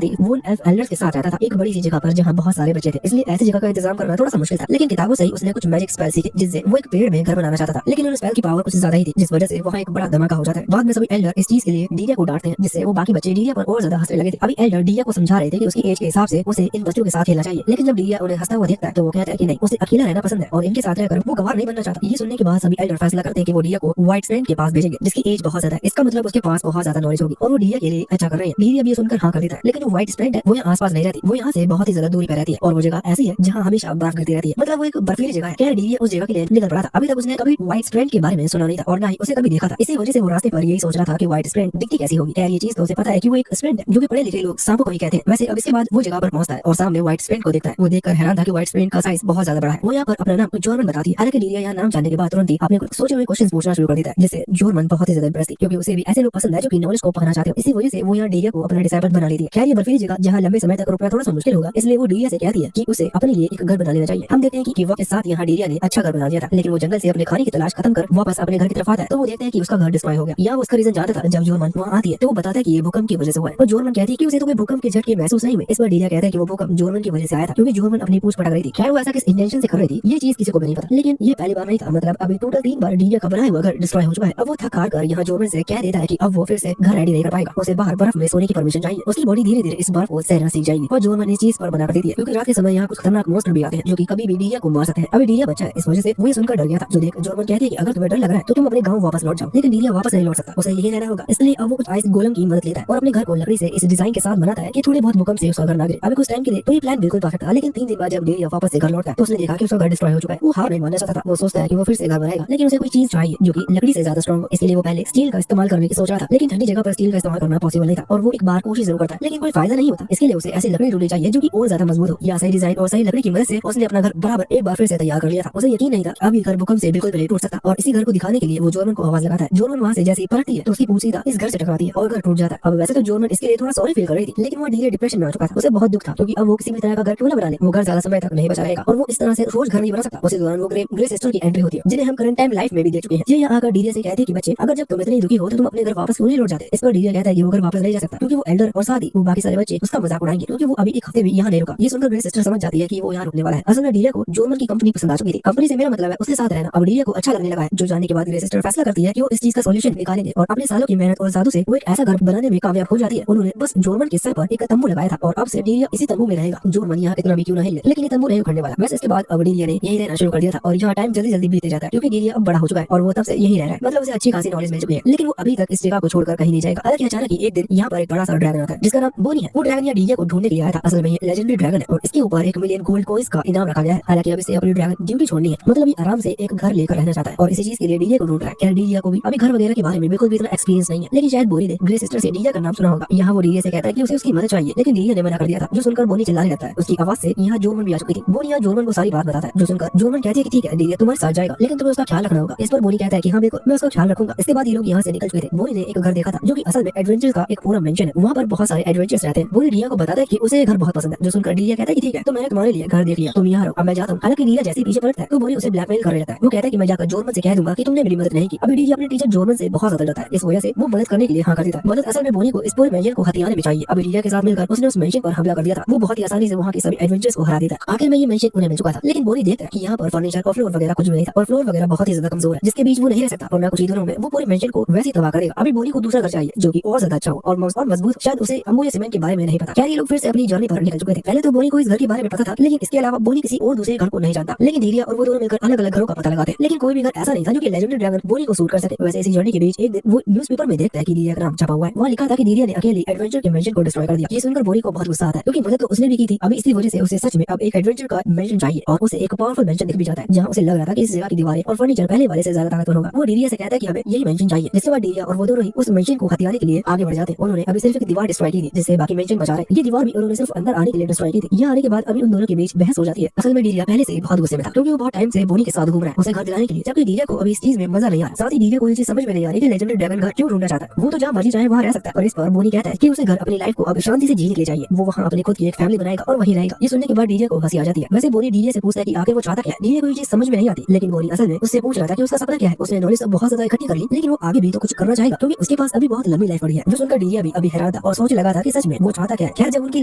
ही वो एल्फ एल्डर्स के साथ रहता था एक बड़ी सी जगह पर जहाँ बहुत सारे बच्चे थे, इसलिए ऐसी जगह का इंतजाम करना थोड़ा सा मुश्किल था। लेकिन किताबों से ही उसने कुछ मैजिक स्पेल सीखे जिससे वो एक पेड़ में घर बनाना चाहता था, लेकिन उन स्पेल की पावर कुछ ज्यादा ही थी, जिस वजह से वहाँ एक बड़ा धमाका हो जाता है। बाद में सभी एल्डर इस चीज के लिए डीरिया को डांटते हैं, जिससे वो बाकी बच्चे डीरिया पर और ज्यादा हंसने लगे थे। अभी एल्डर डीरिया को समझा रहे थे कि उसकी एज के हिसाब से उसे इन बच्चों के साथ खेलना चाहिए, लेकिन जब डीरिया उन्हें हंसता हुआ देखता है तो वो कहता है कि नहीं, उसे अकेला रहना पसंद है और इनके साथ रहकर वो गवार नहीं बनना चाहता। ये सुनने के बाद सभी एल्डर फैसला करते हैं कि वो डीरिया को व्हाइट स्ट्रेंथ के पास भेजेंगे, जिसकी एज बहुत ज्यादा है। इसका मतलब उसके पास बहुत ज्यादा नॉलेज होगी और वो डीरिया के लिए अच्छा कर रहे हैं। डीरिया भी सुनकर हाँ कर देता है, लेकिन वो व्हाइट स्ट्रेंथ है वो यहाँ आसपास नहीं रहती, वो यहाँ से बहुत ही ज्यादा दूरी पर रहती है और वो जगह ऐसी है जहाँ हमेशा बर्फ गिरती रहती है, मतलब वो एक बर्फीली जगह है। क्या डीरिया उस जगह के लिए निकल पड़ा था। अभी तक उसने कभी व्हाइट स्ट्रेंथ के बारे में सुना नहीं था और ना ही उसे कभी देखा था, इसी वजह से वो रास्ते पर यही सोच रहा था कि व्हाइट स्ट्रेंथ दिखती कैसी होगी। खैर ये चीज तो उसे पता है कि वो एक स्ट्रेंथ है जो कि पढ़े लिखे लोग सांपों को ही कहते हैं। वैसे अब इसके बाद वो जगह पर पहुंचता है और सामने व्हाइट स्ट्रेंथ को देखता है। वो देखकर हैरान था कि व्हाइट स्ट्रेंथ का साइज बहुत ज्यादा बड़ा है। वो यहाँ पर अपना नाम जोरमन बताती है। हालांकि डीरिया यहाँ नाम जानने के बाद तुरंत ही अपने कुछ सोचे हुए क्वेश्चन पूछना शुरू कर देता है, जिससे जोरमन बहुत ही ज्यादा इंप्रेस थी, क्योंकि उसे भी ऐसे लोग पसंद है जो कि नॉलेज को पाना चाहते हो। इसी वजह से वो यहाँ डीरिया को अपना डिसाइपल बना लेती है। खैर ये बर्फीली जगह जहाँ लंबे समय तक रुकना थोड़ा सा मुश्किल होगा, इसलिए वो डीरिया से कहती है कि उसे अपने लिए एक घर बना लेना चाहिए। हम देखते हैं कि वक्त के साथ यहाँ डीरिया ने अच्छा घर बना दिया था, लेकिन वो जंगल से अपने खाने की तलाश खत्म कर वापस अपने घर की तरफ आता है तो वो देखते हैं कि उसका घर डिस्ट्रॉय हो गया। या उसका रीजन जानता था। जब जोरमन वहाँ आती है तो वो बताता है कि ये भूकंप की वजह से हुआ है और जोरमन कहती है कि उसे तो कोई भूकंप के झटके महसूस नहीं हुए। इस पर डीरिया कहता है कि वो भूकंप जोरमन की वजह से आया था, क्योंकि जोरमन अपनी पूंछ पटक रही थी। खैर वो ऐसा किस इंटेंशन से कर रही थी ये चीज किसी को भी नहीं पता, लेकिन ये पहली बार नहीं था। मतलब अभी टोटल 3 बार डीरिया का बनाया हुआ घर डिस्ट्रॉय हो चुका है। अब वो थक हार कर यहाँ जोरमन से कह देता है कि अब वो फिर से घर रेडी नहीं कर पाएगा, उसे बाहर बर्फ में सोने की परमिशन चाहिए। उसकी बॉडी धीरे धीरे इस बर्फ को सहना सीख जाएगी और जोरमन इस चीज पर बना कर देती है, क्योंकि रात के समय यहाँ कुछ खतरनाक मॉन्स्टर भी आते हैं जो कि कभी भी डीरिया को मार सकते हैं। अभी डीरिया बच्चा है, इस वजह से वो ये सुनकर डर गया था। जो देख जोरमन कहती है कि अगर तुम्हें डर लग रहा है तो तुम अपने गाँव वापस लौट जाओ, लेकिन डीरिया वापस नहीं लौट सकता, उसे यही रहना होगा। इसलिए अब वो कुछ आइस गोलम की मदद लेता है और अपने घर को लकड़ी से इस डिजाइन के साथ बनाता है कि थोड़े बहुत भूकंप से उसका घर ना गिरे। अभी कुछ टाइम के लिए तो ये प्लान बिल्कुल परफेक्ट था, लेकिन 3 दिन बाद जब डीरिया वापस से घर लौटता है तो उसने देखा कि उसका घर डिस्ट्रॉय हो चुका है। वो हार नहीं मानना चाहता था। वो सोचता है कि वो फिर से घर बनाएगा, लेकिन उसे कोई चीज चाहिए जो कि लकड़ी से ज्यादा स्ट्रॉन्ग हो। इसलिए वो पहले स्टील का इस्तेमाल करने की सोच रहा था, लेकिन ठंडी जगह पर स्टील का इस्तेमाल करना पॉसिबल नहीं था और वो एक बार कोशिश जरूर करता है, लेकिन कोई फायदा नहीं होता। इसके लिए उसे ऐसी लकड़ी ढूंढनी चाहिए जो कि और ज्यादा मजबूत हो। या सही डिजाइन और सही लकड़ी की मदद से उसने अपना घर बराबर एक बार फिर से तैयार कर लिया था। उसे यकीन नहीं था अब ये घर भूकंप से बिल्कुल भी नहीं टूट सकता और इसी घर को दिखाने के लिए वो जोरमन को आवाज लगाता है। जोरमन वहाँ से जैसे ही पलटती है तो उसकी पूंछ सीधा इस घर से टकराती है और घर टूट जाता है। अब वैसे तो जोरमन इसके लिए थोड़ा सॉरी फील कर रही थी, लेकिन वो धीरे डिप्रेशन में आ चुका था। उसे बहुत दुख था क्योंकि अब वो किसी भी तरह का घर क्यों ना बना ले, वो घर ज्यादा समय तक नहीं बचा रहेगा और वो इस तरह से रोज घर नहीं बना सकता। उसी दौरान वो ग्रे सिस्टर की एंट्री होती है, जिन्हें हम करंट टाइम लाइफ में भी देख चुके हैं। ये यहाँ आकर डीरिया से कहती है कि बच्चे अगर जब तुम इतनी दुखी हो तो तुम अपने घर वापस क्यों नहीं लौट जाते। इस पर डीरिया कहता है कि वो घर वापस नहीं जा सकता क्योंकि वो एल्डर और साथ ही वो बाकी सारे बच्चे उसका मजाक उड़ाएंगे, क्योंकि वो अभी एक हफ्ते भी यहाँ नहीं रुका। ये सुनकर ग्रे सिस्टर समझ जाती है कि वो यहाँ रुकने वाला है। असल में डीरिया को जोरमन की कंपनी पसंद आ चुकी थी। कंपनी से मेरा मतलब है उसके साथ रहना। अब डीरिया को अच्छा लगने लगा है, जो जानने के बाद ग्रे सिस्टर फैसला करती है कि वो इस चीज का सॉल्यूशन निकालेंगे और अपने सालों की मेहनत और जादू से वो एक ऐसा घर बनाने में कामयाब हो जाती है। उन्होंने बस जोरमन के सर पर एक तंबू लगाया था और अब से डीरिया इसी तंबू में रहेगा। जोरमन यहाँ कितना भी क्यों ना हिले, लेकिन ये तंबू नहीं उखड़ने वाला। वैसे इसके बाद अब डीरिया ने यही रहना शुरू कर दिया था और यहाँ टाइम जल्दी जल्दी बीते जाता है क्योंकि डीरिया अब बड़ा हो चुका है और वो तब से यही रह रहा है। मतलब उसे अच्छी खासी नॉलेज मिल चुकी है, लेकिन वो अभी तक इस जगह को छोड़कर कहीं नहीं जाएगा। हालांकि अचानक ही एक दिन यहाँ पर एक बड़ा सा ड्रैगन आता है जिसका नाम बोनी है। वो ड्रैगन यहाँ डीरिया को ढूंढने के लिए आया था। असल में ये लेजेंडरी ड्रैगन है और इसके ऊपर 1 मिलियन गोल्ड कॉइंस का इनाम रखा गया है। हालांकि अब इसे अपनी ड्रैगन ड्यूटी छोड़नी है, मतलब ये आराम से एक घर लेकर रहना चाहता है और इसी चीज के लिए डीरिया को ढूंढ रहा है। क्या डीरिया को भी अभी घर वगैरह के बारे में बिल्कुल भी इतना एक्सपीरियंस नहीं है, लेकिन शायद बोनी ने ग्रे सिस्टर से डीरिया का नाम सुना होगा। यहाँ वो डीरिया से कहता है कि उसे उसकी मदद चाहिए, लेकिन डीरिया ने मना कर दिया था। जो सुनकर बोनी चिल्लाने लगता है। उसकी आवाज से यहाँ जोरमन भी आ चुकी थी। बोनी यहाँ जोरमन को सारी बात बताता है, जो सुनकर जोरमन कहती है कि ठीक है डीरिया तुम्हारे साथ जाएगा, लेकिन तुम्हें उसका ख्याल रखना होगा। इस पर बोनी कहता है कि हाँ बिल्कुल मैं उसका ख्याल रखूंगा। इसके बाद ये लोग यहाँ से निकल चुके थे। बोनी ने एक घर देखा था जो कि असल में एडवेंचर का एक पूरा मेंशन है। वहाँ पर बहुत सारे एडवेंचर्स रहते हैं। बोनी डीरिया को बताता है कि उसे घर बहुत पसंद है। जो सुनकर डीरिया कहता है कि ठीक है तो मैंने तुम्हारे लिए घर देख लिया, तुम यहाँ रहो, अब मैं जाता हूँ। हालांकि डीरिया जैसे पीछे पड़ता है तो बोनी उसे ब्लैकमेल कर रहता है। वो कहता है कि मैं जाकर जोरमन से कह दूंगा कि तुमने मेरी मदद नहीं की। अभी डीरिया अपने टीचर जोरमन से बहुत ज्यादा डरता है, इस वजह से वो मदद करने के लिए हाँ कर देता है। मदद असल में बोनी को इस पूरे मेंशन को हथियाने में चाहिए। अभी डीरिया के साथ मिलकर उसने उस मेंशन पर हमला कर दिया था। वो बहुत ही आसानी से वहाँ के सभी एडवेंचर्स को हरा देता है। आखिर में ये मेंशन उन्हें मिल चुका था, लेकिन बोनी देखता है कि यहाँ पर फर्नीचर और फ्लोर वगैरह कुछ भी नहीं था और फ्लोर वगैरह बहुत ही ज्यादा कमजोर है, जिसके बीच वो नहीं रह सकता और ना कुछ ही दिनों में वो पूरे मेंशन को वैसे ही तबाह करेगा। अभी बोनी को दूसरा घर चाहिए जो कि और ज्यादा अच्छा हो और मजबूत। शायद उसे अम्बू या सीमेंट के बारे में नहीं पता। क्या ये लोग फिर से अपनी जर्नी पर निकल चुके थे। पहले तो बोनी को इस घर के बारे में पता था, लेकिन इसके अलावा बोनी किसी और दूसरे घर को नहीं नहीं जानता, लेकिन डीरिया और वो दोनों मिलकर अलग अलग घरों का पता लगाते हैं, लेकिन कोई भी घर ऐसा नहीं था जो कि लेजेंडरी ड्रैगन बोनी को सूट कर सके। वैसे इसी जर्नी के बीच एक दिन वो न्यूज़पेपर में देखता है कि डीरिया का नाम छपा हुआ है। वहाँ लिखा था कि डीरिया ने अकेली एडवेंचर के मेंशन को डिस्ट्रॉय कर दिया। ये सुनकर बोनी को बहुत गुस्सा आता है, क्योंकि मदद तो उसने भी की थी, अभी इसी वजह से उसे सच में अब एक एडवेंचर का मेंशन चाहिए, और उसे एक पावरफुल मेंशन दिख भी जाता है जहाँ उसे लग रहा था कि इस जगह की दीवारें और फर्नीचर पहले वाले से ज्यादा ताकतवर होगा। वो डीरिया से कहता है कि हमें यही मेंशन चाहिए, जिसके बाद डीरिया और वो दोनों ही उस मेंशन को हथियाने के लिए आगे बढ़ जाते हैं। उन्होंने अभी सिर्फ एक दीवार डिस्ट्रॉय की थी जिससे बाकी मेंशन बचा रहे। ये दीवार भी उन्होंने सिर्फ अंदर आने के लिए डिस्ट्रॉय की थी। यहाँ आने के बाद अभी उन दोनों के बीच बहस हो जाती है। असल में डीरिया पहले से ही बहुत गुस्से में था, क्योंकि वो बहुत टाइम से बोनी के साथ घूम रहा है उसे घर दिलाने के लिए, जबकि डीरिया को अभी इस चीज में मजा नहीं आ रहा। साथ ही डीरिया को ये चीज समझ में नहीं आ रही कि लेजेंडरी ड्रैगन घर क्यों ढूंढना चाहता है। वो तो जहाँ मर्जी चाहे वहाँ रह सकता है, और इस पर बोनी कहता है कि उसे घर अपनी लाइफ को अब शांति से जीने के लिए चाहिए। वो वहाँ अपनी खुद की एक फैमिली बनाएगा और वहीं रहेगा। ये सुनने के बाद डीरिया को हंसी आ जाती है। वैसे बोनी डीरिया से पूछता है कि आखिर वो चाहता क्या है। डीरिया को ये चीज समझ में नहीं आती, लेकिन बोनी असल में उससे पूछ रहा था कि उसका सपना क्या है। उसने नॉलेज बहुत ज्यादा इकट्ठी कर ली, लेकिन वो आगे भी तो कुछ करना चाहेगा, क्योंकि उसके पास अभी बहुत लंबी लाइफ पड़ी है। जो सुनकर डीरिया भी अभी हैरान था और सोच लगा था कि सच में वो चाहता क्या है। खैर जब उनकी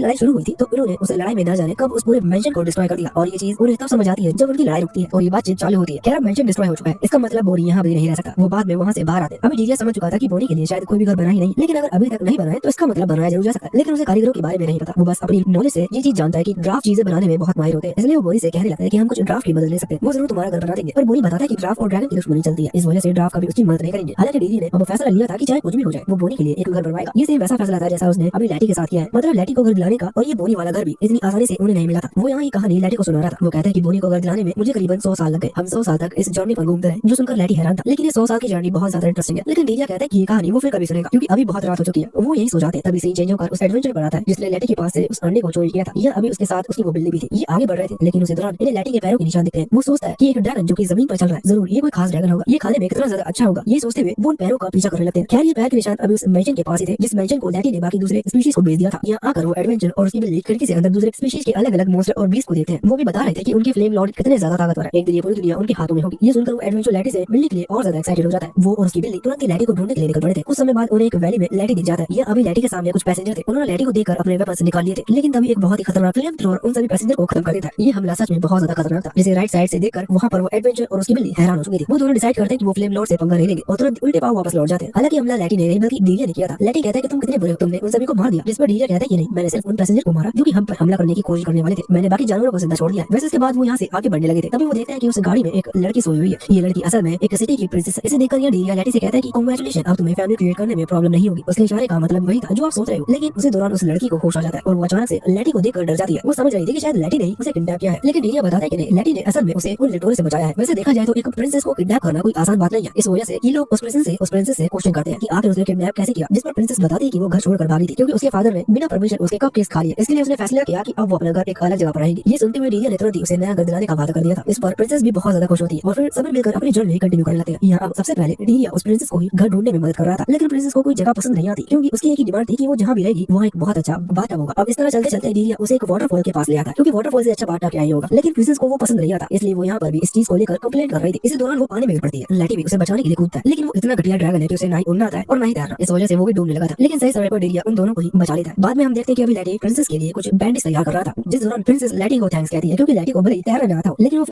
लड़ाई शुरू हुई थी तो उन्होंने उस लड़ाई में न जाने कब उस पूरे मेंशन को डिस्ट्रॉय कर दिया, और ये चीज उन्हें तब समझ आती है जब उनकी लड़ाई रुकती है और ये बातचीत चालू होती है। खैर मेंशन डिस्ट्रॉय हो चुका है, इसका मतलब बोनी यहाँ भी नहीं रह सकता। वो बाद में वहाँ से बाहर आते। अभी डीरिया समझ चुका था कि बोनी के लिए शायद कोई भी घर बना ही नहीं, लेकिन अगर अभी तक नहीं बना है तो इसका मतलब बनाया जरूर जा सकता है। लेकिन उसे कारीगरों के बारे में नहीं पता। वो बस अपनी नॉलेज से ये चीज जानता है कि ड्राफ्ट चीजें बनाने में बहुत माहिर होते हैं, इसलिए वो बोनी से कहने लगता है कि हम कुछ ड्राफ्ट की मदद ले सकते हैं, वो जरूर तुम्हारा घर बना देंगे। पर बोनी बताता है कि ड्राफ्ट और ड्रैगन की दुश्मनी चलती है, इस वजह से ड्राफ्ट कभी उसकी मदद नहीं करेंगे। हालांकि डीरिया ने अब फैसला लिया था कि चाहे कुछ भी हो जाए वो बोनी के लिए एक घर बनवाएगा। ये सेम वैसा फैसला था जैसा उसने अभी लैटी के साथ किया है, मतलब लैटी को घर दिलाने का, और ये बोनी वाला घर भी इतनी आसानी से उन्हें नहीं मिला था। वो यहाँ की कहानी लैटी को सुना रहा था। वो कहता है कि बोनी को घर दिलाने में मुझे करीबन 100 साल लग गए। हम 100 साल तक इस जर्नी पर घूमते रहे। जो सुनकर लैटी हैरान था, लेकिन ये 100 साल की जर्नी बहुत ज्यादा इंटरेस्टिंग है। लेकिन डीरिया कहता है कि ये कहानी वो फिर कभी सुनेगा, क्योंकि अभी बहुत रात हो चुकी है। वो यही सो जाते हैं। तभी सीन चेंज होकर उस एडवेंचर पर आता है जिसने लैटी के पास से उस अंडे को चोरी किया था। यह अभी उसके साथ उसकी वो बिल्ली भी थी। ये आगे बढ़ रहे थे, लेकिन उसी दौरान इन्हें लैटी के पैरों के निशान दिखते हैं। वो सोचता है कि एक ड्रैगन जो कि जमीन पर चल रहा है, जरूर ये कोई खास ड्रैगन होगा, ये खाने में कितना ज्यादा अच्छा होगा। ये सोचते हुए वो उन पैरों का पीछा करने लगते हैं। खैर ये पैर के निशान अभी उस मेंशन के पास ही थे जिस मेंशन को लैटी ने बाकी दूसरे स्पीशीज को भेज दिया था। यहाँ आकर वो एडवेंचर और उसकी बिल्ली खिड़की से अंदर दूसरे स्पीशीज के अलग अलग मॉन्स्टर और बीस्ट को देखते हैं। वो भी बता रहे थे कि उनके फ्लेम लॉर्ड कितने ज्यादा ताकतवर है। एक दिन ये पूरी दुनिया उनके हाथों में होगी। ये सुनकर वो एडवेंचर लैटी से मिलने के लिए और ज्यादा एक्साइटेड हो जाता है। वो और उसकी बिल्ली तुरंत ही लैटी को ढूंढने के लिए निकल पड़े थे। कुछ समय बाद उन्हें एक वैली में लैटी दिख जाता है। ये अभी लैटी के सामने कुछ पैसेंजर थे। उन्होंने लैटी को देखकर अपने वेपन्स निकाल लिए थे, लेकिन तभी एक बहुत ही खतरनाक फ्लेम थ्रोअर उन सभी पैसेंजर को खत्म कर देता है। ये हमला सच में बहुत ज्यादा खतरनाक था, जिसे राइट साइड से देखकर वहाँ पर वो एडवेंचर और उसकी बिल्ली हैरान हो चुकी थी। वो दोनों डिसाइड करते हैं कि वो फ्लेम लॉर्ड से पंगा नहीं लेंगे और तुरंत उल्टे पांव वापस लौट जाते हैं। हालांकि हमला लैटी ने नहीं बल्कि डीरिया ने किया था। लैटी कहता है कि तुम कितने बुरे हो, तुमने उन सभी को मार दिया। जिस पर डीरिया कहता है कि नहीं, मैंने सिर्फ उन पैसेंजर को मारा जो कि हम पर हमला करने की कोशिश करने वाले थे। मैंने बाकी जानवरों को जिंदा छोड़ दिया। वैसे इसके बाद वो यहाँ से आगे बढ़ने लगे थे, तभी वो देखते हैं कि उस गाड़ी में एक लड़की सोई हुई है। ये लड़की असल में एक सिटी की प्रिंसेस है। इसे देखकर डीरिया लैटी से कहता है कि कांग्रेचुलेशन, अब तुम्हें फैमिली क्रिएट करने में प्रॉब्लम नहीं होगी। उसके इशारे का मतलब वही था जो आप सोच रहे हो। लेकिन उसी दौरान उस लड़की को होश आ जाता है और वो अचानक से लैटी को देखकर डर जाती है। वो समझ रही थी कि शायद लैटी ने उसे किडनैप किया है, लेकिन डीरिया बताता है कि नहीं, लैटी ने असल में उसे उन लिटोरे से बचाया है। वैसे देखा जाए तो एक प्रिंसेस को किडनैप करना कोई आसान बात नहीं है। इस वजह से ये लोग उस प्रिंसेस से क्वेश्चन करते हैं कि आखिर उसने किडनैप कैसे किया, जिस पर प्रिंसेस बताती है कि वो घर छोड़कर भागी थी क्योंकि उसके फादर ने बिना परमिशन उसके कप केस खा लिया। इसके लिए उसने फैसला किया कि अब वो अपना घर एक अलग जगह पर रहेगी। ये सुनते हुए डीरिया ने तुरंत ही उसे नया घर दिलाने का वादा कर दिया था। इस पर प्रिंसेस भी बहुत ज्यादा खुश होती है और फिर सभी मिलकर अपनी जर्नी कंटिन्यू करने लगते हैं। यहाँ अब सबसे पहले डीरिया उस प्रिंसेस को ही घर ढूंढने में मदद कर रहा था, लेकिन प्रिंसेस को कोई जगह पसंद नहीं आती क्योंकि उसकी एक ही डिमांड थी कि वो जहाँ भी रहेगी वहाँ एक बहुत अच्छा बाथटब होगा। अब इस तरह चलते चलते डीरिया उसे एक वाटरफॉल के पास ले आता है क्योंकि वाटरफॉल से अच्छा बाथटब क्या ही होगा, लेकिन प्रिंसेस को वो पसंद नहीं आता, इसलिए वो यहाँ पर भी इस चीज को लेकर कंप्लेंट कर रही थी। इसी दौरान वो पानी में गिर पड़ती है। लैटी भी उसे बचाने के लिए कूदता है, लेकिन वो इतना घटिया ड्रैगन है कि उसे ना ही उड़ना आता है और ना ही तैरना। इस वजह से वो भी डूबने लगा था, लेकिन सही समय पर डीरिया उन दोनों को ही बचा लेता है। बाद में हम देखते हैं कि अभी लैटी प्रिंसेस के लिए कुछ बैंडेज तैयार कर रहा था, जिस दौरान प्रिंसेस लैटी को थैंक्स कहती है क्योंकि लैटी को भले ही तैरना ना आता हो, लेकिन वो